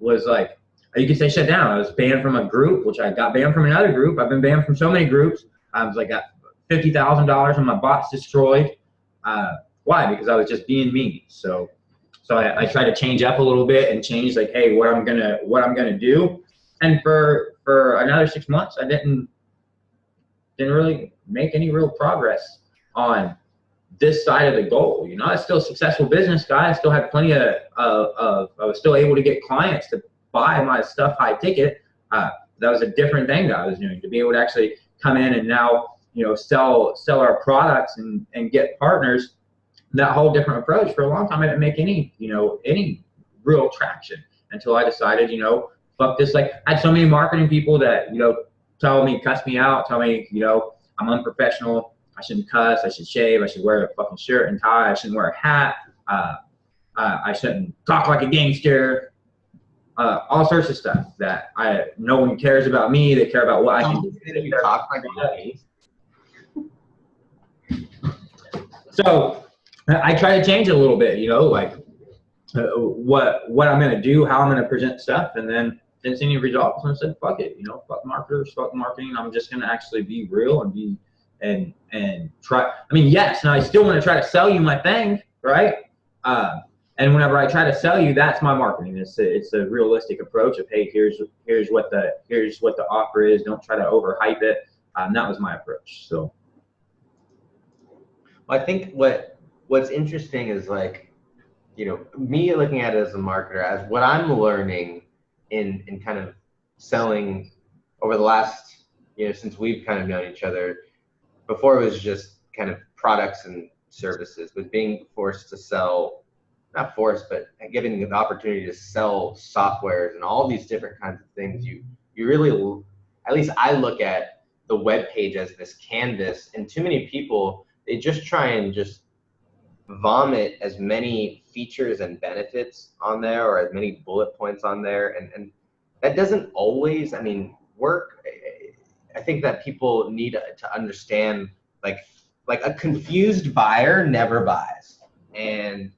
was like, you could say shut down. I was banned from a group, which I got banned from another group. I've been banned from so many groups. I was like, got $50,000 on my bots destroyed. Why? Because I was just being me. So I tried to change up a little bit and change, like, hey, what I'm gonna do. And for another 6 months, I didn't really make any real progress on this side of the goal. You know, I was still a successful business guy. I still had plenty of I was still able to get clients to buy my stuff high ticket. That was a different thing that I was doing, to be able to actually come in and now, you know, sell our products and get partners. That whole different approach. For a long time, I didn't make any real traction until I decided, you know, fuck this. Like, I had so many marketing people that, you know, cuss me out, tell me, you know, I'm unprofessional, I shouldn't cuss, I should shave, I should wear a fucking shirt and tie, I shouldn't wear a hat, I shouldn't talk like a gangster, all sorts of stuff that no one cares about me. They care about what I can do. You talk like a So I try to change it a little bit, you know, like what I'm gonna do, how I'm gonna present stuff, and then didn't see any results, and I said, fuck it, you know, fuck marketers, fuck marketing. I'm just gonna actually be real and be and try. I mean, yes, and I still want to try to sell you my thing, right? And whenever I try to sell you, that's my marketing. It's a realistic approach of, hey, here's what the offer is. Don't try to overhype it. That was my approach. So, I think what's interesting is, like, you know, me looking at it as a marketer, as what I'm learning in kind of selling over the last, you know, since we've kind of known each other. Before it was just kind of products and services, but being forced to sell, not forced, but given the opportunity to sell softwares and all these different kinds of things, you really, at least I look at the web page as this canvas, and too many people, they just try and just vomit as many features and benefits on there, or as many bullet points on there, and that doesn't always, I mean, work. I think that people need to understand, like a confused buyer never buys, and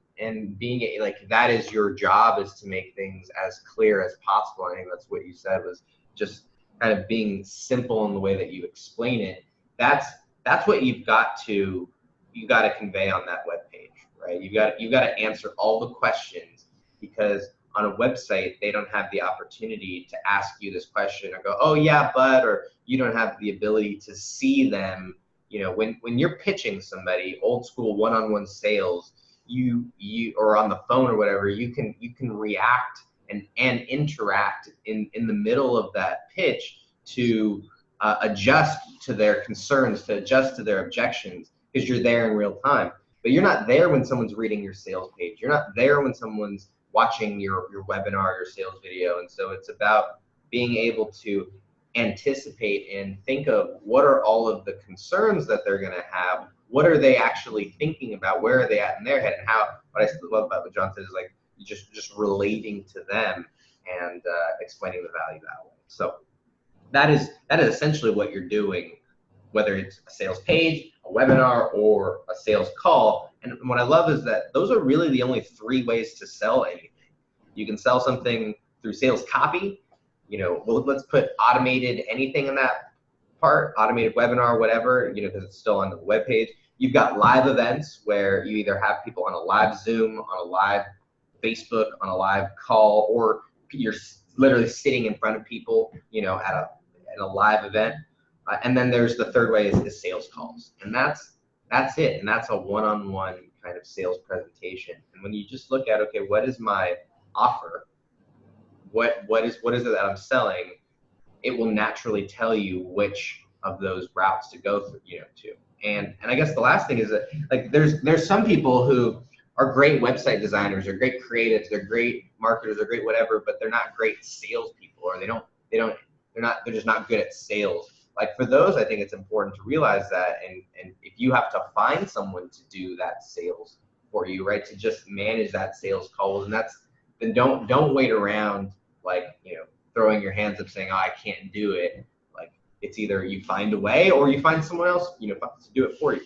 being like, that is your job, is to make things as clear as possible. I think that's what you said, was just kind of being simple in the way that you explain it. That's what you got to convey on that web page, right? You got to answer all the questions, because on a website they don't have the opportunity to ask you this question or go, oh yeah, but, or you don't have the ability to see them. You know, when you're pitching somebody, old school one-on-one sales, you or on the phone or whatever, you can react and interact in the middle of that pitch to adjust to their concerns, to adjust to their objections, because you're there in real time. But you're not there when someone's reading your sales page. You're not there when someone's watching your webinar, your sales video. And so it's about being able to anticipate and think of what are all of the concerns that they're going to have. What are they actually thinking about? Where are they at in their head? And how, what I love about what John said is like just relating to them and explaining the value that way. So that is essentially what you're doing, whether it's a sales page, a webinar, or a sales call. And what I love is that those are really the only three ways to sell anything. You can sell something through sales copy. You know, well, let's put automated anything in that part, automated webinar, whatever, you know, because it's still on the web page. You've got live events where you either have people on a live Zoom, on a live Facebook, on a live call, or you're literally sitting in front of people, you know, at a live event. And then there's the third way is sales calls. And that's it. And that's a one-on-one kind of sales presentation. And when you just look at, okay, what is my offer? What is it that I'm selling? It will naturally tell you which of those routes to go through, you know, to. And I guess the last thing is that, like, there's some people who are great website designers, they're great creatives, they're great marketers, they're great whatever, but they're not great salespeople, or they're just not good at sales. Like, for those, I think it's important to realize that, and if you have to find someone to do that sales for you, right, to just manage that sales call, and then don't wait around, like, you know, throwing your hands up saying, oh, I can't do it. Like, it's either you find a way or you find someone else, you know, to do it for you.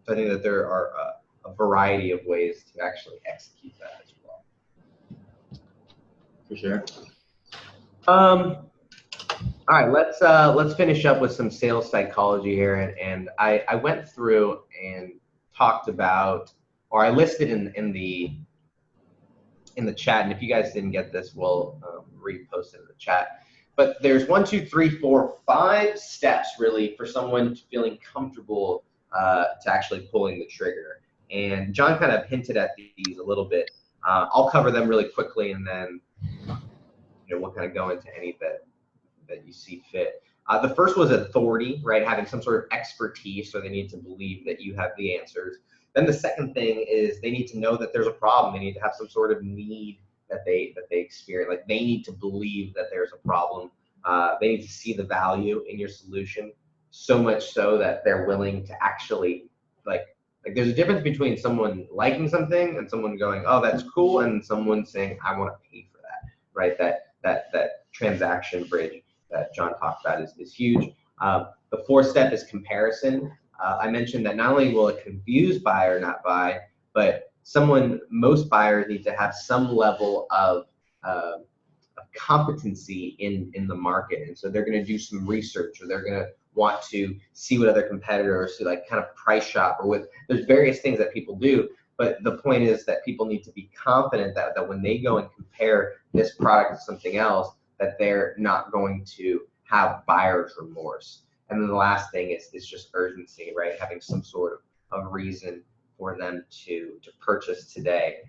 So I think that there are a variety of ways to actually execute that as well. For sure. All right, let's finish up with some sales psychology here, and I went through and talked about, or I listed in the chat, and if you guys didn't get this, we'll repost it in the chat. But there's 1, 2, 3, 4, 5 steps really for someone feeling comfortable to actually pulling the trigger. And John kind of hinted at these a little bit. I'll cover them really quickly, and then, you know, we'll kind of go into any that you see fit. The first was authority, right? Having some sort of expertise, so they need to believe that you have the answers. Then the second thing is they need to know that there's a problem. They need to have some sort of need that they experience. Like, they need to believe that there's a problem. They need to see the value in your solution, so much so that they're willing to actually, like there's a difference between someone liking something and someone going, oh, that's cool, and someone saying, I want to pay for that, right? That transaction bridge that John talked about is huge. The fourth step is comparison. I mentioned that not only will a confused buyer not buy, but most buyers need to have some level of competency in the market. And so they're going to do some research, or they're going to want to see what other competitors, like kind of price shop, or there's various things that people do. But the point is that people need to be confident that when they go and compare this product to something else, that they're not going to have buyer's remorse. And then the last thing is just urgency, right? Having some sort of reason for them to purchase today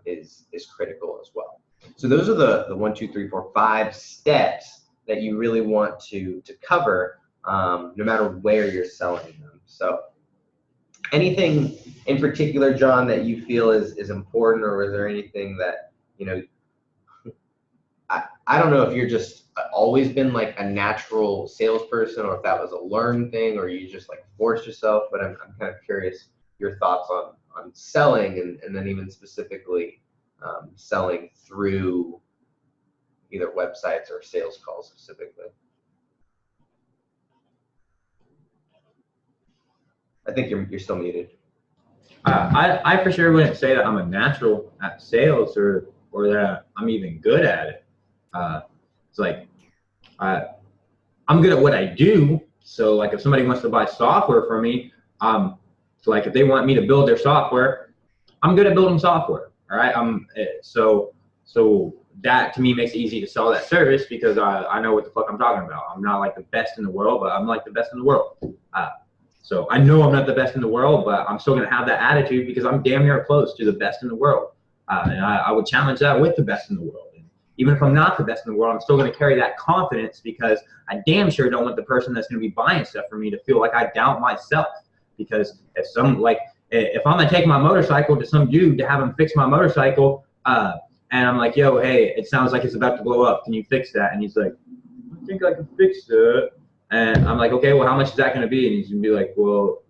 is critical as well. So those are the 1, 2, 3, 4, 5 steps that you really want to cover, no matter where you're selling them. So anything in particular, John, that you feel is important, or is there anything that, you know, I don't know if you're just always been like a natural salesperson, or if that was a learned thing, or you just like forced yourself, but I'm kind of curious your thoughts on selling, and then even specifically selling through either websites or sales calls specifically. I think you're still muted. I for sure wouldn't say that I'm a natural at sales, or that I'm even good at it. It's like I'm good at what I do. So like if somebody wants to buy software from me, so like if they want me to build their software, I'm good at building software. All right. So that to me makes it easy to sell that service, because I know what the fuck I'm talking about. I'm not like the best in the world, but I'm like the best in the world. So I know I'm not the best in the world, but I'm still going to have that attitude because I'm damn near close to the best in the world. And I would challenge that with the best in the world. And even if I'm not the best in the world, I'm still going to carry that confidence, because I damn sure don't want the person that's going to be buying stuff from me to feel like I doubt myself. Because if I'm going to take my motorcycle to some dude to have him fix my motorcycle, and I'm like, yo, hey, it sounds like it's about to blow up. Can you fix that? And he's like, I think I can fix it. And I'm like, okay, well, how much is that going to be? And he's going to be like, well,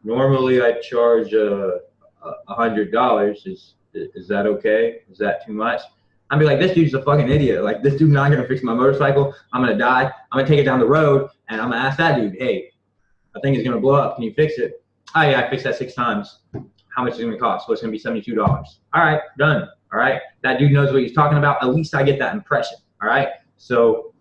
normally I charge $100. Is that okay? Is that too much? I'd be like, this dude's a fucking idiot. Like, this dude's not going to fix my motorcycle. I'm going to die. I'm going to take it down the road, and I'm going to ask that dude, hey, I think it's going to blow up. Can you fix it? Oh, yeah, I fixed that 6 times. How much is it going to cost? Well, it's going to be $72. All right, done. All right, that dude knows what he's talking about. At least I get that impression. All right, so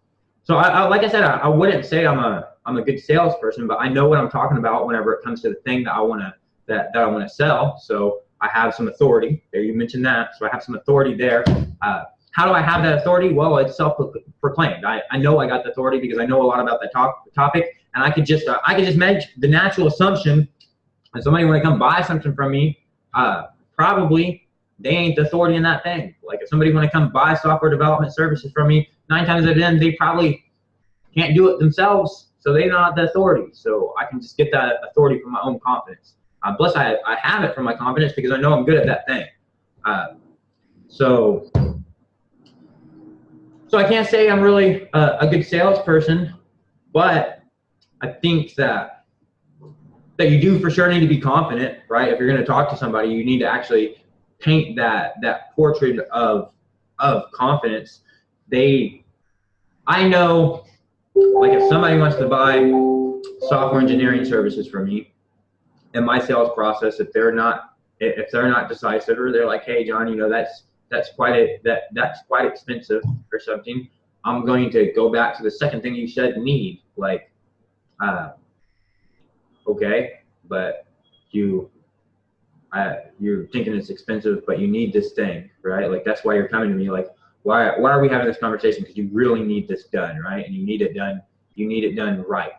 I like I said, I wouldn't say I'm a good salesperson, but I know what I'm talking about whenever it comes to the thing that I want to sell. So I have some authority there. You mentioned that, so I have some authority there. How do I have that authority? Well, it's self-proclaimed. I know I got the authority because I know a lot about the topic, and I could just make the natural assumption that somebody when they come buy something from me, probably they ain't the authority in that thing. Like if somebody when they come buy software development services from me, 9 times out of 10 they probably can't do it themselves, so they're not the authority. So I can just get that authority from my own confidence. Plus I have it from my confidence because I know I'm good at that thing. So I can't say I'm really a good salesperson, but I think that you do for sure need to be confident, right? If you're going to talk to somebody, you need to actually paint that portrait of confidence. I know, like if somebody wants to buy software engineering services from me, in my sales process, if they're not decisive, or they're like, hey John, you know that's quite expensive or something, I'm going to go back to the second thing you said need, like okay, but you're thinking it's expensive, but you need this thing, right? Like that's why you're coming to me. Like why are we having this conversation? Because you really need this done, right? And you need it done right?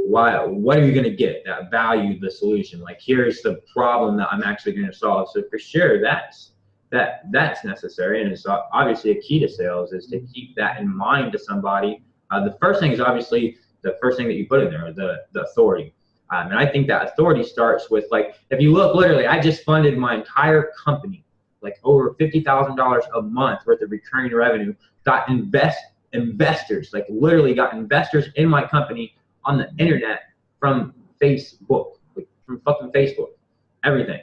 What are you going to get? That value, the solution. Like here's the problem that I'm actually going to solve. So for sure that's necessary, and it's obviously a key to sales is to keep that in mind to somebody. The first thing is obviously the first thing that you put in there, the authority. And I think that authority starts with, like, if you look, literally, I just funded my entire company, like over $50,000 a month worth of recurring revenue, got investors, like literally got investors in my company on the internet from Facebook, like from fucking Facebook, everything.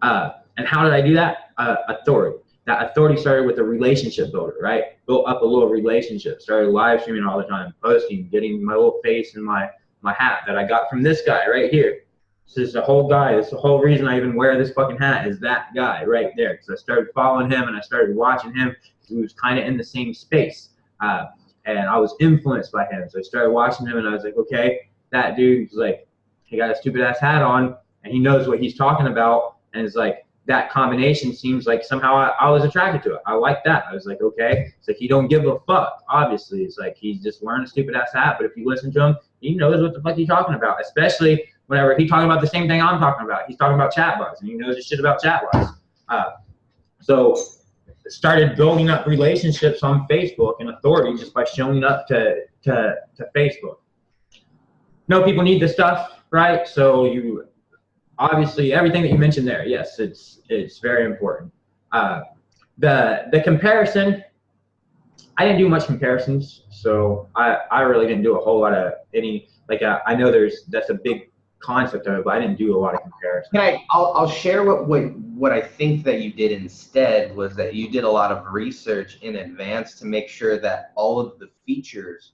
And how did I do that? Authority. That authority started with a relationship builder, right? Built up a little relationship, started live streaming all the time, posting, getting my little face in my hat that I got from this guy right here. This is the whole guy. This is the whole reason I even wear this fucking hat is that guy right there. Because I started following him and I started watching him because he was kind of in the same space. And I was influenced by him. So I started watching him and I was like, okay, that dude was like, he got a stupid ass hat on and he knows what he's talking about. And it's like, that combination seems like somehow I was attracted to it. I like that. I was like, okay. It's like, he don't give a fuck. Obviously, it's like he's just wearing a stupid ass hat. But if you listen to him, he knows what the fuck he's talking about. Especially whenever he talking about the same thing I'm talking about. He's talking about chatbots, and he knows his shit about chatbots. So started building up relationships on Facebook and authority just by showing up to Facebook. No, people need this stuff, right? So you obviously everything that you mentioned there, yes, it's very important. The comparison, I didn't do much comparisons, so I really didn't do a whole lot of any, like I know that's a big concept of it, but I didn't do a lot of comparisons. I'll share what I think that you did instead was that you did a lot of research in advance to make sure that all of the features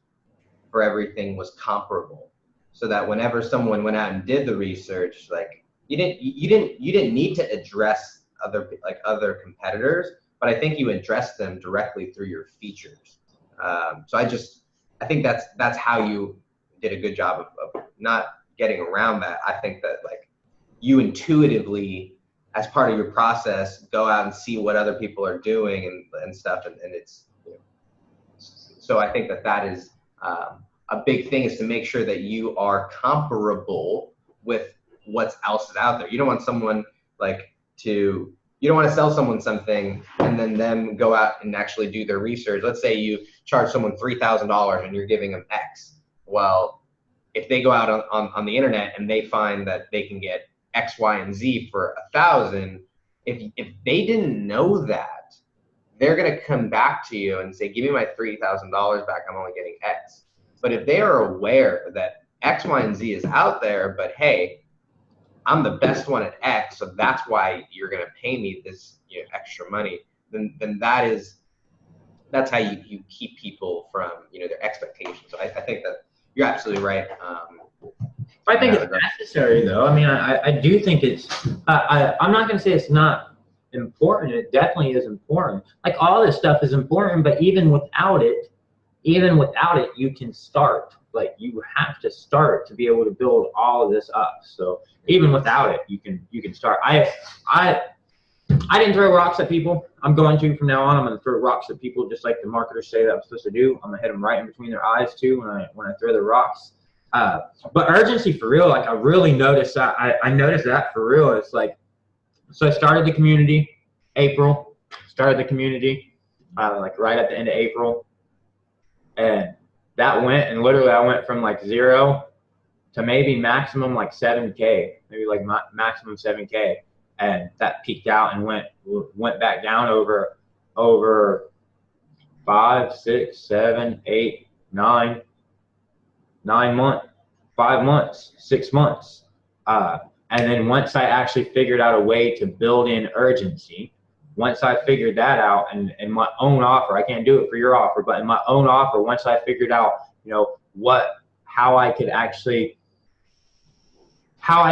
for everything was comparable, so that whenever someone went out and did the research, like you didn't need to address other competitors, but I think you addressed them directly through your features. So I think that's how you did a good job of not getting around that. I think that like you intuitively, as part of your process, go out and see what other people are doing and stuff, and it's, you know, so I think that is a big thing, is to make sure that you are comparable with what's else out there. You don't want someone you don't want to sell someone something and then them go out and actually do their research. Let's say you charge someone $3,000 and you're giving them X. Well, if they go out on the internet and they find that they can get X, Y, and Z for 1,000, if they didn't know that, they're gonna come back to you and say, give me my $3,000 back, I'm only getting X. But if they are aware that X, Y, and Z is out there, but hey, I'm the best one at X, so that's why you're gonna pay me this, you know, extra money, then that's how you keep people from, you know, their expectations. So I think that you're absolutely right. I think it's necessary, though. I mean, I do think it's, I'm not going to say it's not important. It definitely is important. Like, all this stuff is important, but even without it, you can start. Like, you have to start to be able to build all of this up. So even without it, you can start. I didn't throw rocks at people. I'm going to from now on. I'm going to throw rocks at people just like the marketers say that I'm supposed to do. I'm going to hit them right in between their eyes, too, when I throw the rocks. But urgency, for real, like I really noticed that. I noticed that for real. It's like, so I started the community April, like right at the end of April. And that went, and literally I went from like 0 to maybe maximum like 7K, maybe like maximum 7K. And that peaked out and went back down over 5, 6, 7, 8, 9 months, 5 months, 6 months. And then once I actually figured out a way to build in urgency, once I figured that out in my own offer, I can't do it for your offer, but in my own offer, once I figured out, you know, how I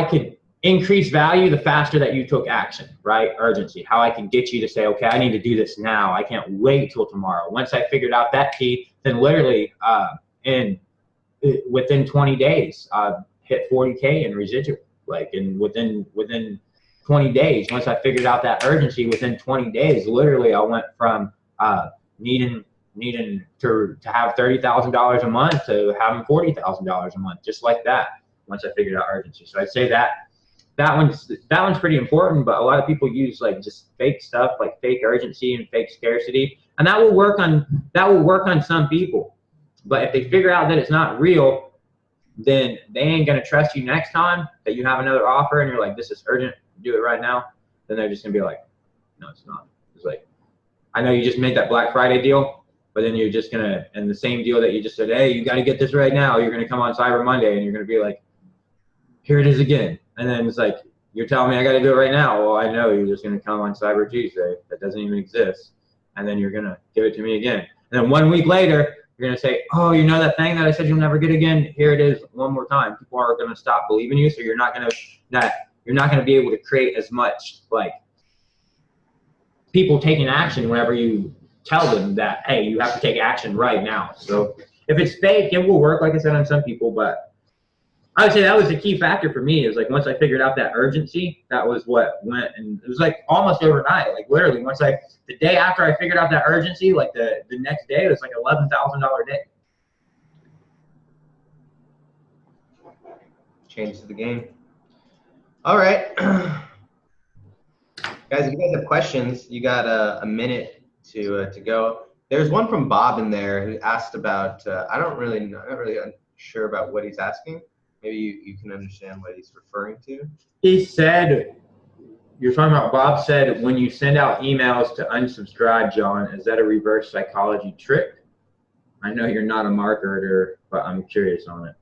could increase value the faster that you took action, right? Urgency, how I can get you to say, okay, I need to do this now. I can't wait till tomorrow. Once I figured out that key, then literally within 20 days, I hit 40K in residual. Like, within 20 days, once I figured out that urgency, within 20 days, literally I went from needing to have $30,000 a month to having $40,000 a month, just like that. Once I figured out urgency, so I'd say that one's pretty important. But a lot of people use like just fake stuff, like fake urgency and fake scarcity, and that will work on some people. But if they figure out that it's not real, then they ain't gonna trust you next time that you have another offer and you're like, this is urgent, do it right now. Then they're just gonna be like, no, it's not. It's like, I know you just made that Black Friday deal, but then you're just gonna, and the same deal that you just said, hey, you got to get this right now. You're gonna come on Cyber Monday and you're gonna be like, here it is again. And then it's like, you're telling me I got to do it right now. Well, I know you're just gonna come on Cyber Tuesday. That doesn't even exist. And then you're gonna give it to me again. And then 1 week later, you're gonna say, oh, you know that thing that I said you'll never get again? Here it is, one more time. People are gonna stop believing you, so you're not gonna be able to create as much like people taking action whenever you tell them that, hey, you have to take action right now. So if it's fake, it will work, like I said, on some people, but I would say that was the key factor for me. Is like, once I figured out that urgency, that was what went, and it was like almost overnight. Like literally, the day after I figured out that urgency, like the next day, it was like $11,000 day. Changes the game. All right. Guys, if you guys have questions, you got a minute to go. There's one from Bob in there who asked about, I'm not really sure about what he's asking. Maybe you can understand what he's referring to. He said, you're talking about, Bob said, when you send out emails to unsubscribe, John, is that a reverse psychology trick? I know you're not a marketer, but I'm curious on it.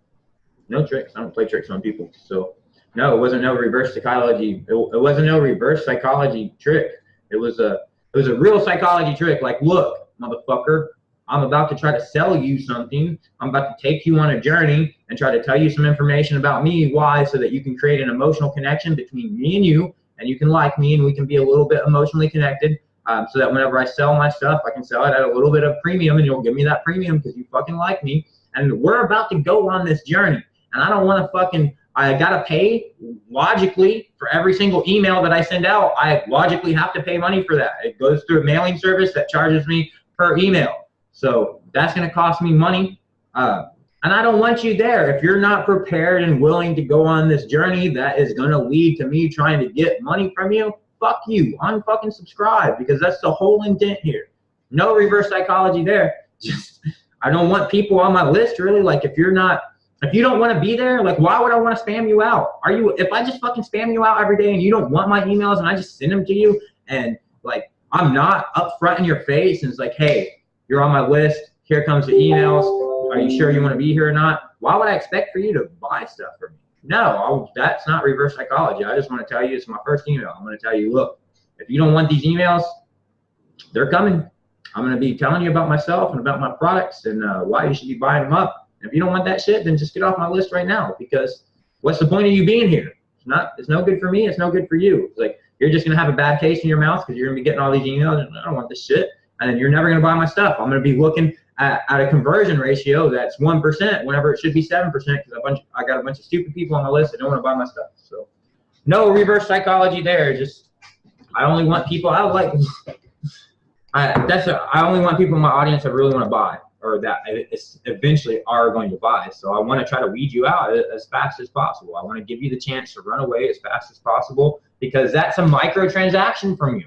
No tricks. I don't play tricks on people. So no, it wasn't no reverse psychology. It wasn't no reverse psychology trick. It was a real psychology trick. Like, look, motherfucker, I'm about to try to sell you something. I'm about to take you on a journey and try to tell you some information about me. Why? So that you can create an emotional connection between me and you can like me and we can be a little bit emotionally connected. So that whenever I sell my stuff, I can sell it at a little bit of premium and you'll give me that premium because you fucking like me. And we're about to go on this journey. And I don't want to I got to pay logically for every single email that I send out. I logically have to pay money for that. It goes through a mailing service that charges me per email. So that's going to cost me money. And I don't want you there. If you're not prepared and willing to go on this journey that is going to lead to me trying to get money from you, fuck you. Unfucking subscribe, because that's the whole intent here. No reverse psychology there. Just, I don't want people on my list, really. Like, if you don't want to be there, like, why would I want to spam you out? If I just fucking spam you out every day and you don't want my emails and I just send them to you and, like, I'm not upfront in your face and it's like, hey, you're on my list, here comes the emails, are you sure you want to be here or not? Why would I expect for you to buy stuff from me? No, that's not reverse psychology. I just want to tell you, it's my first email. I'm going to tell you, look, if you don't want these emails, they're coming. I'm going to be telling you about myself and about my products and why you should be buying them up. If you don't want that shit, then just get off my list right now, because what's the point of you being here? It's no good for me. It's no good for you. It's like, you're just going to have a bad taste in your mouth because you're going to be getting all these emails and I don't want this shit. And then you're never going to buy my stuff. I'm going to be looking at a conversion ratio that's 1% whenever it should be 7% because I got a bunch of stupid people on my list that don't want to buy my stuff. So no reverse psychology there. Just, I only want people I like. I only want people in my audience that really want to buy, or that eventually are going to buy. So I want to try to weed you out as fast as possible. I want to give you the chance to run away as fast as possible, because that's a microtransaction from you.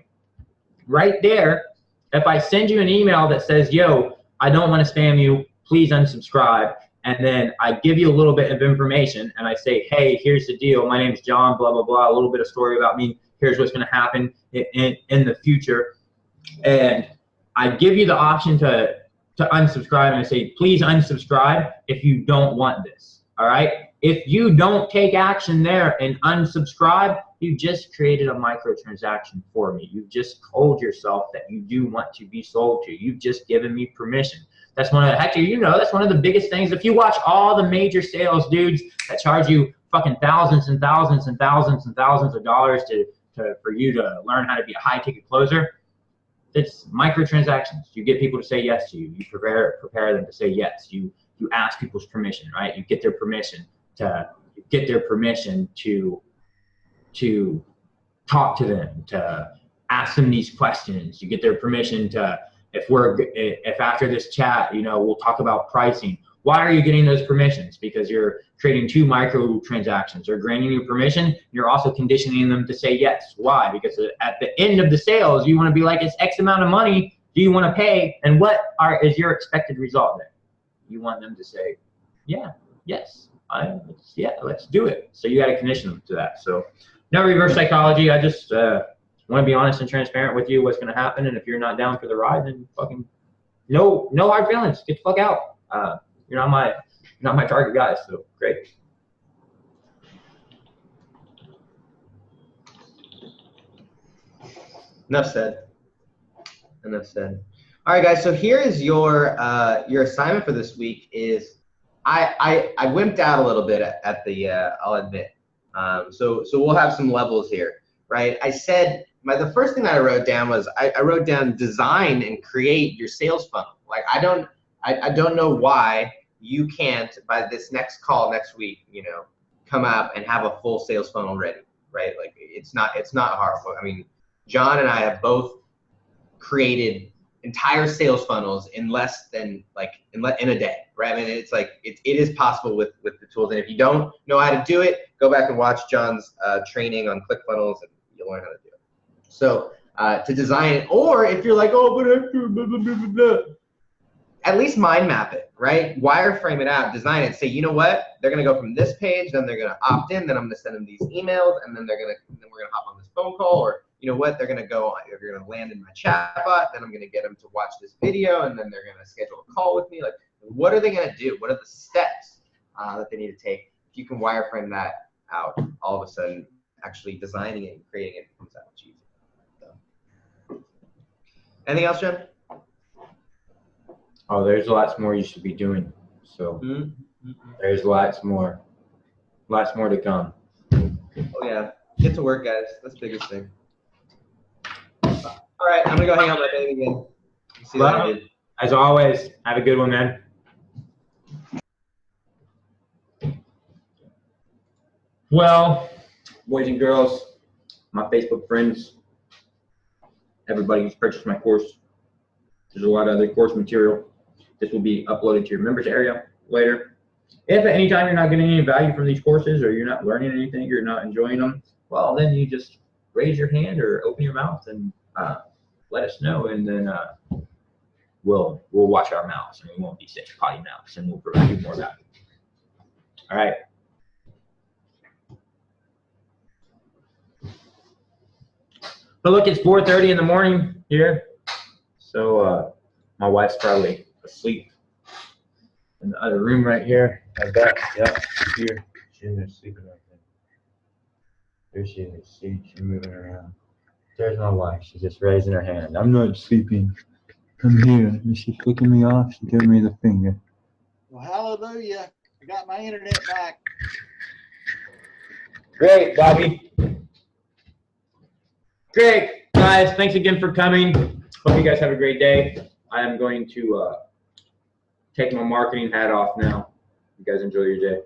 Right there, if I send you an email that says, yo, I don't want to spam you, please unsubscribe, and then I give you a little bit of information and I say, hey, here's the deal. My name's John, blah, blah, blah, a little bit of story about me. Here's what's going to happen in the future. And I give you the option to unsubscribe, and I say, please unsubscribe if you don't want this, all right? If you don't take action there and unsubscribe, you just created a microtransaction for me. You've just told yourself that you do want to be sold to. You've just given me permission. That's one of the, Hector, you know, that's one of the biggest things. If you watch all the major sales dudes that charge you fucking thousands and thousands and thousands and thousands of dollars for you to learn how to be a high-ticket closer, it's microtransactions. You get people to say yes to you. You prepare them to say yes. You ask people's permission, right? You get their permission to talk to them, to ask them these questions. You get their permission to, if after this chat, you know, we'll talk about pricing. Why are you getting those permissions? Because you're creating two microtransactions. They're granting you permission. You're also conditioning them to say yes. Why? Because at the end of the sales, you want to be like, it's X amount of money. Do you want to pay? And what is your expected result there? You want them to say, yeah, yes, yeah, let's do it. So you got to condition them to that. So no reverse psychology. I just want to be honest and transparent with you what's going to happen. And if you're not down for the ride, then fucking no hard feelings. Get the fuck out. You're not my target guy. So great. Enough said. Enough said. All right, guys. So here is your assignment for this week. Is I wimped out a little bit at the I'll admit. So we'll have some levels here, right? I said the first thing that I wrote down was I wrote down design and create your sales funnel. Like I don't know why you can't, by this next call next week, you know, come up and have a full sales funnel ready, right? Like it's not hard. I mean, John and I have both created entire sales funnels in less than like in a day, right? I mean, it's like it is possible with the tools. And if you don't know how to do it, go back and watch John's training on ClickFunnels, and you'll learn how to do it. So to design it, or if you're like, oh, but Hector, blah, blah, blah, blah, blah, at least mind map it, right? Wireframe it out, design it. Say, you know what? They're gonna go from this page, then they're gonna opt in, then I'm gonna send them these emails, and then we're gonna hop on this phone call, or you know what? They're gonna land in my chatbot, then I'm gonna get them to watch this video, and then they're gonna schedule a call with me. Like, what are they gonna do? What are the steps that they need to take? If you can wireframe that out, all of a sudden, actually designing it and creating it becomes that much easier. So. Anything else, Jen? Oh, there's lots more you should be doing. So there's lots more to come. Oh yeah, get to work, guys. That's the biggest thing. All right, I'm gonna go hang out with my baby again. See what I did. As always, have a good one, man. Well, boys and girls, my Facebook friends, everybody who's purchased my course, there's a lot of other course material. This will be uploaded to your members area later. If at any time you're not getting any value from these courses, or you're not learning anything, you're not enjoying them, well, then you just raise your hand or open your mouth and let us know, and then we'll watch our mouths, and we won't be sick potty mouths, and we'll provide you more value. All right. But look, it's 4:30 in the morning here, so my wife's probably asleep in the other room right here. I bet. Yep. Here. She's in there sleeping right there. There she is. See, she's moving around. There's my wife. She's just raising her hand. I'm not sleeping. I'm here. And she's flicking me off. She's giving me the finger. Well, hallelujah. I got my internet back. Great, Bobby. Great. Guys, thanks again for coming. Hope you guys have a great day. I am going to take my marketing hat off now. You guys enjoy your day.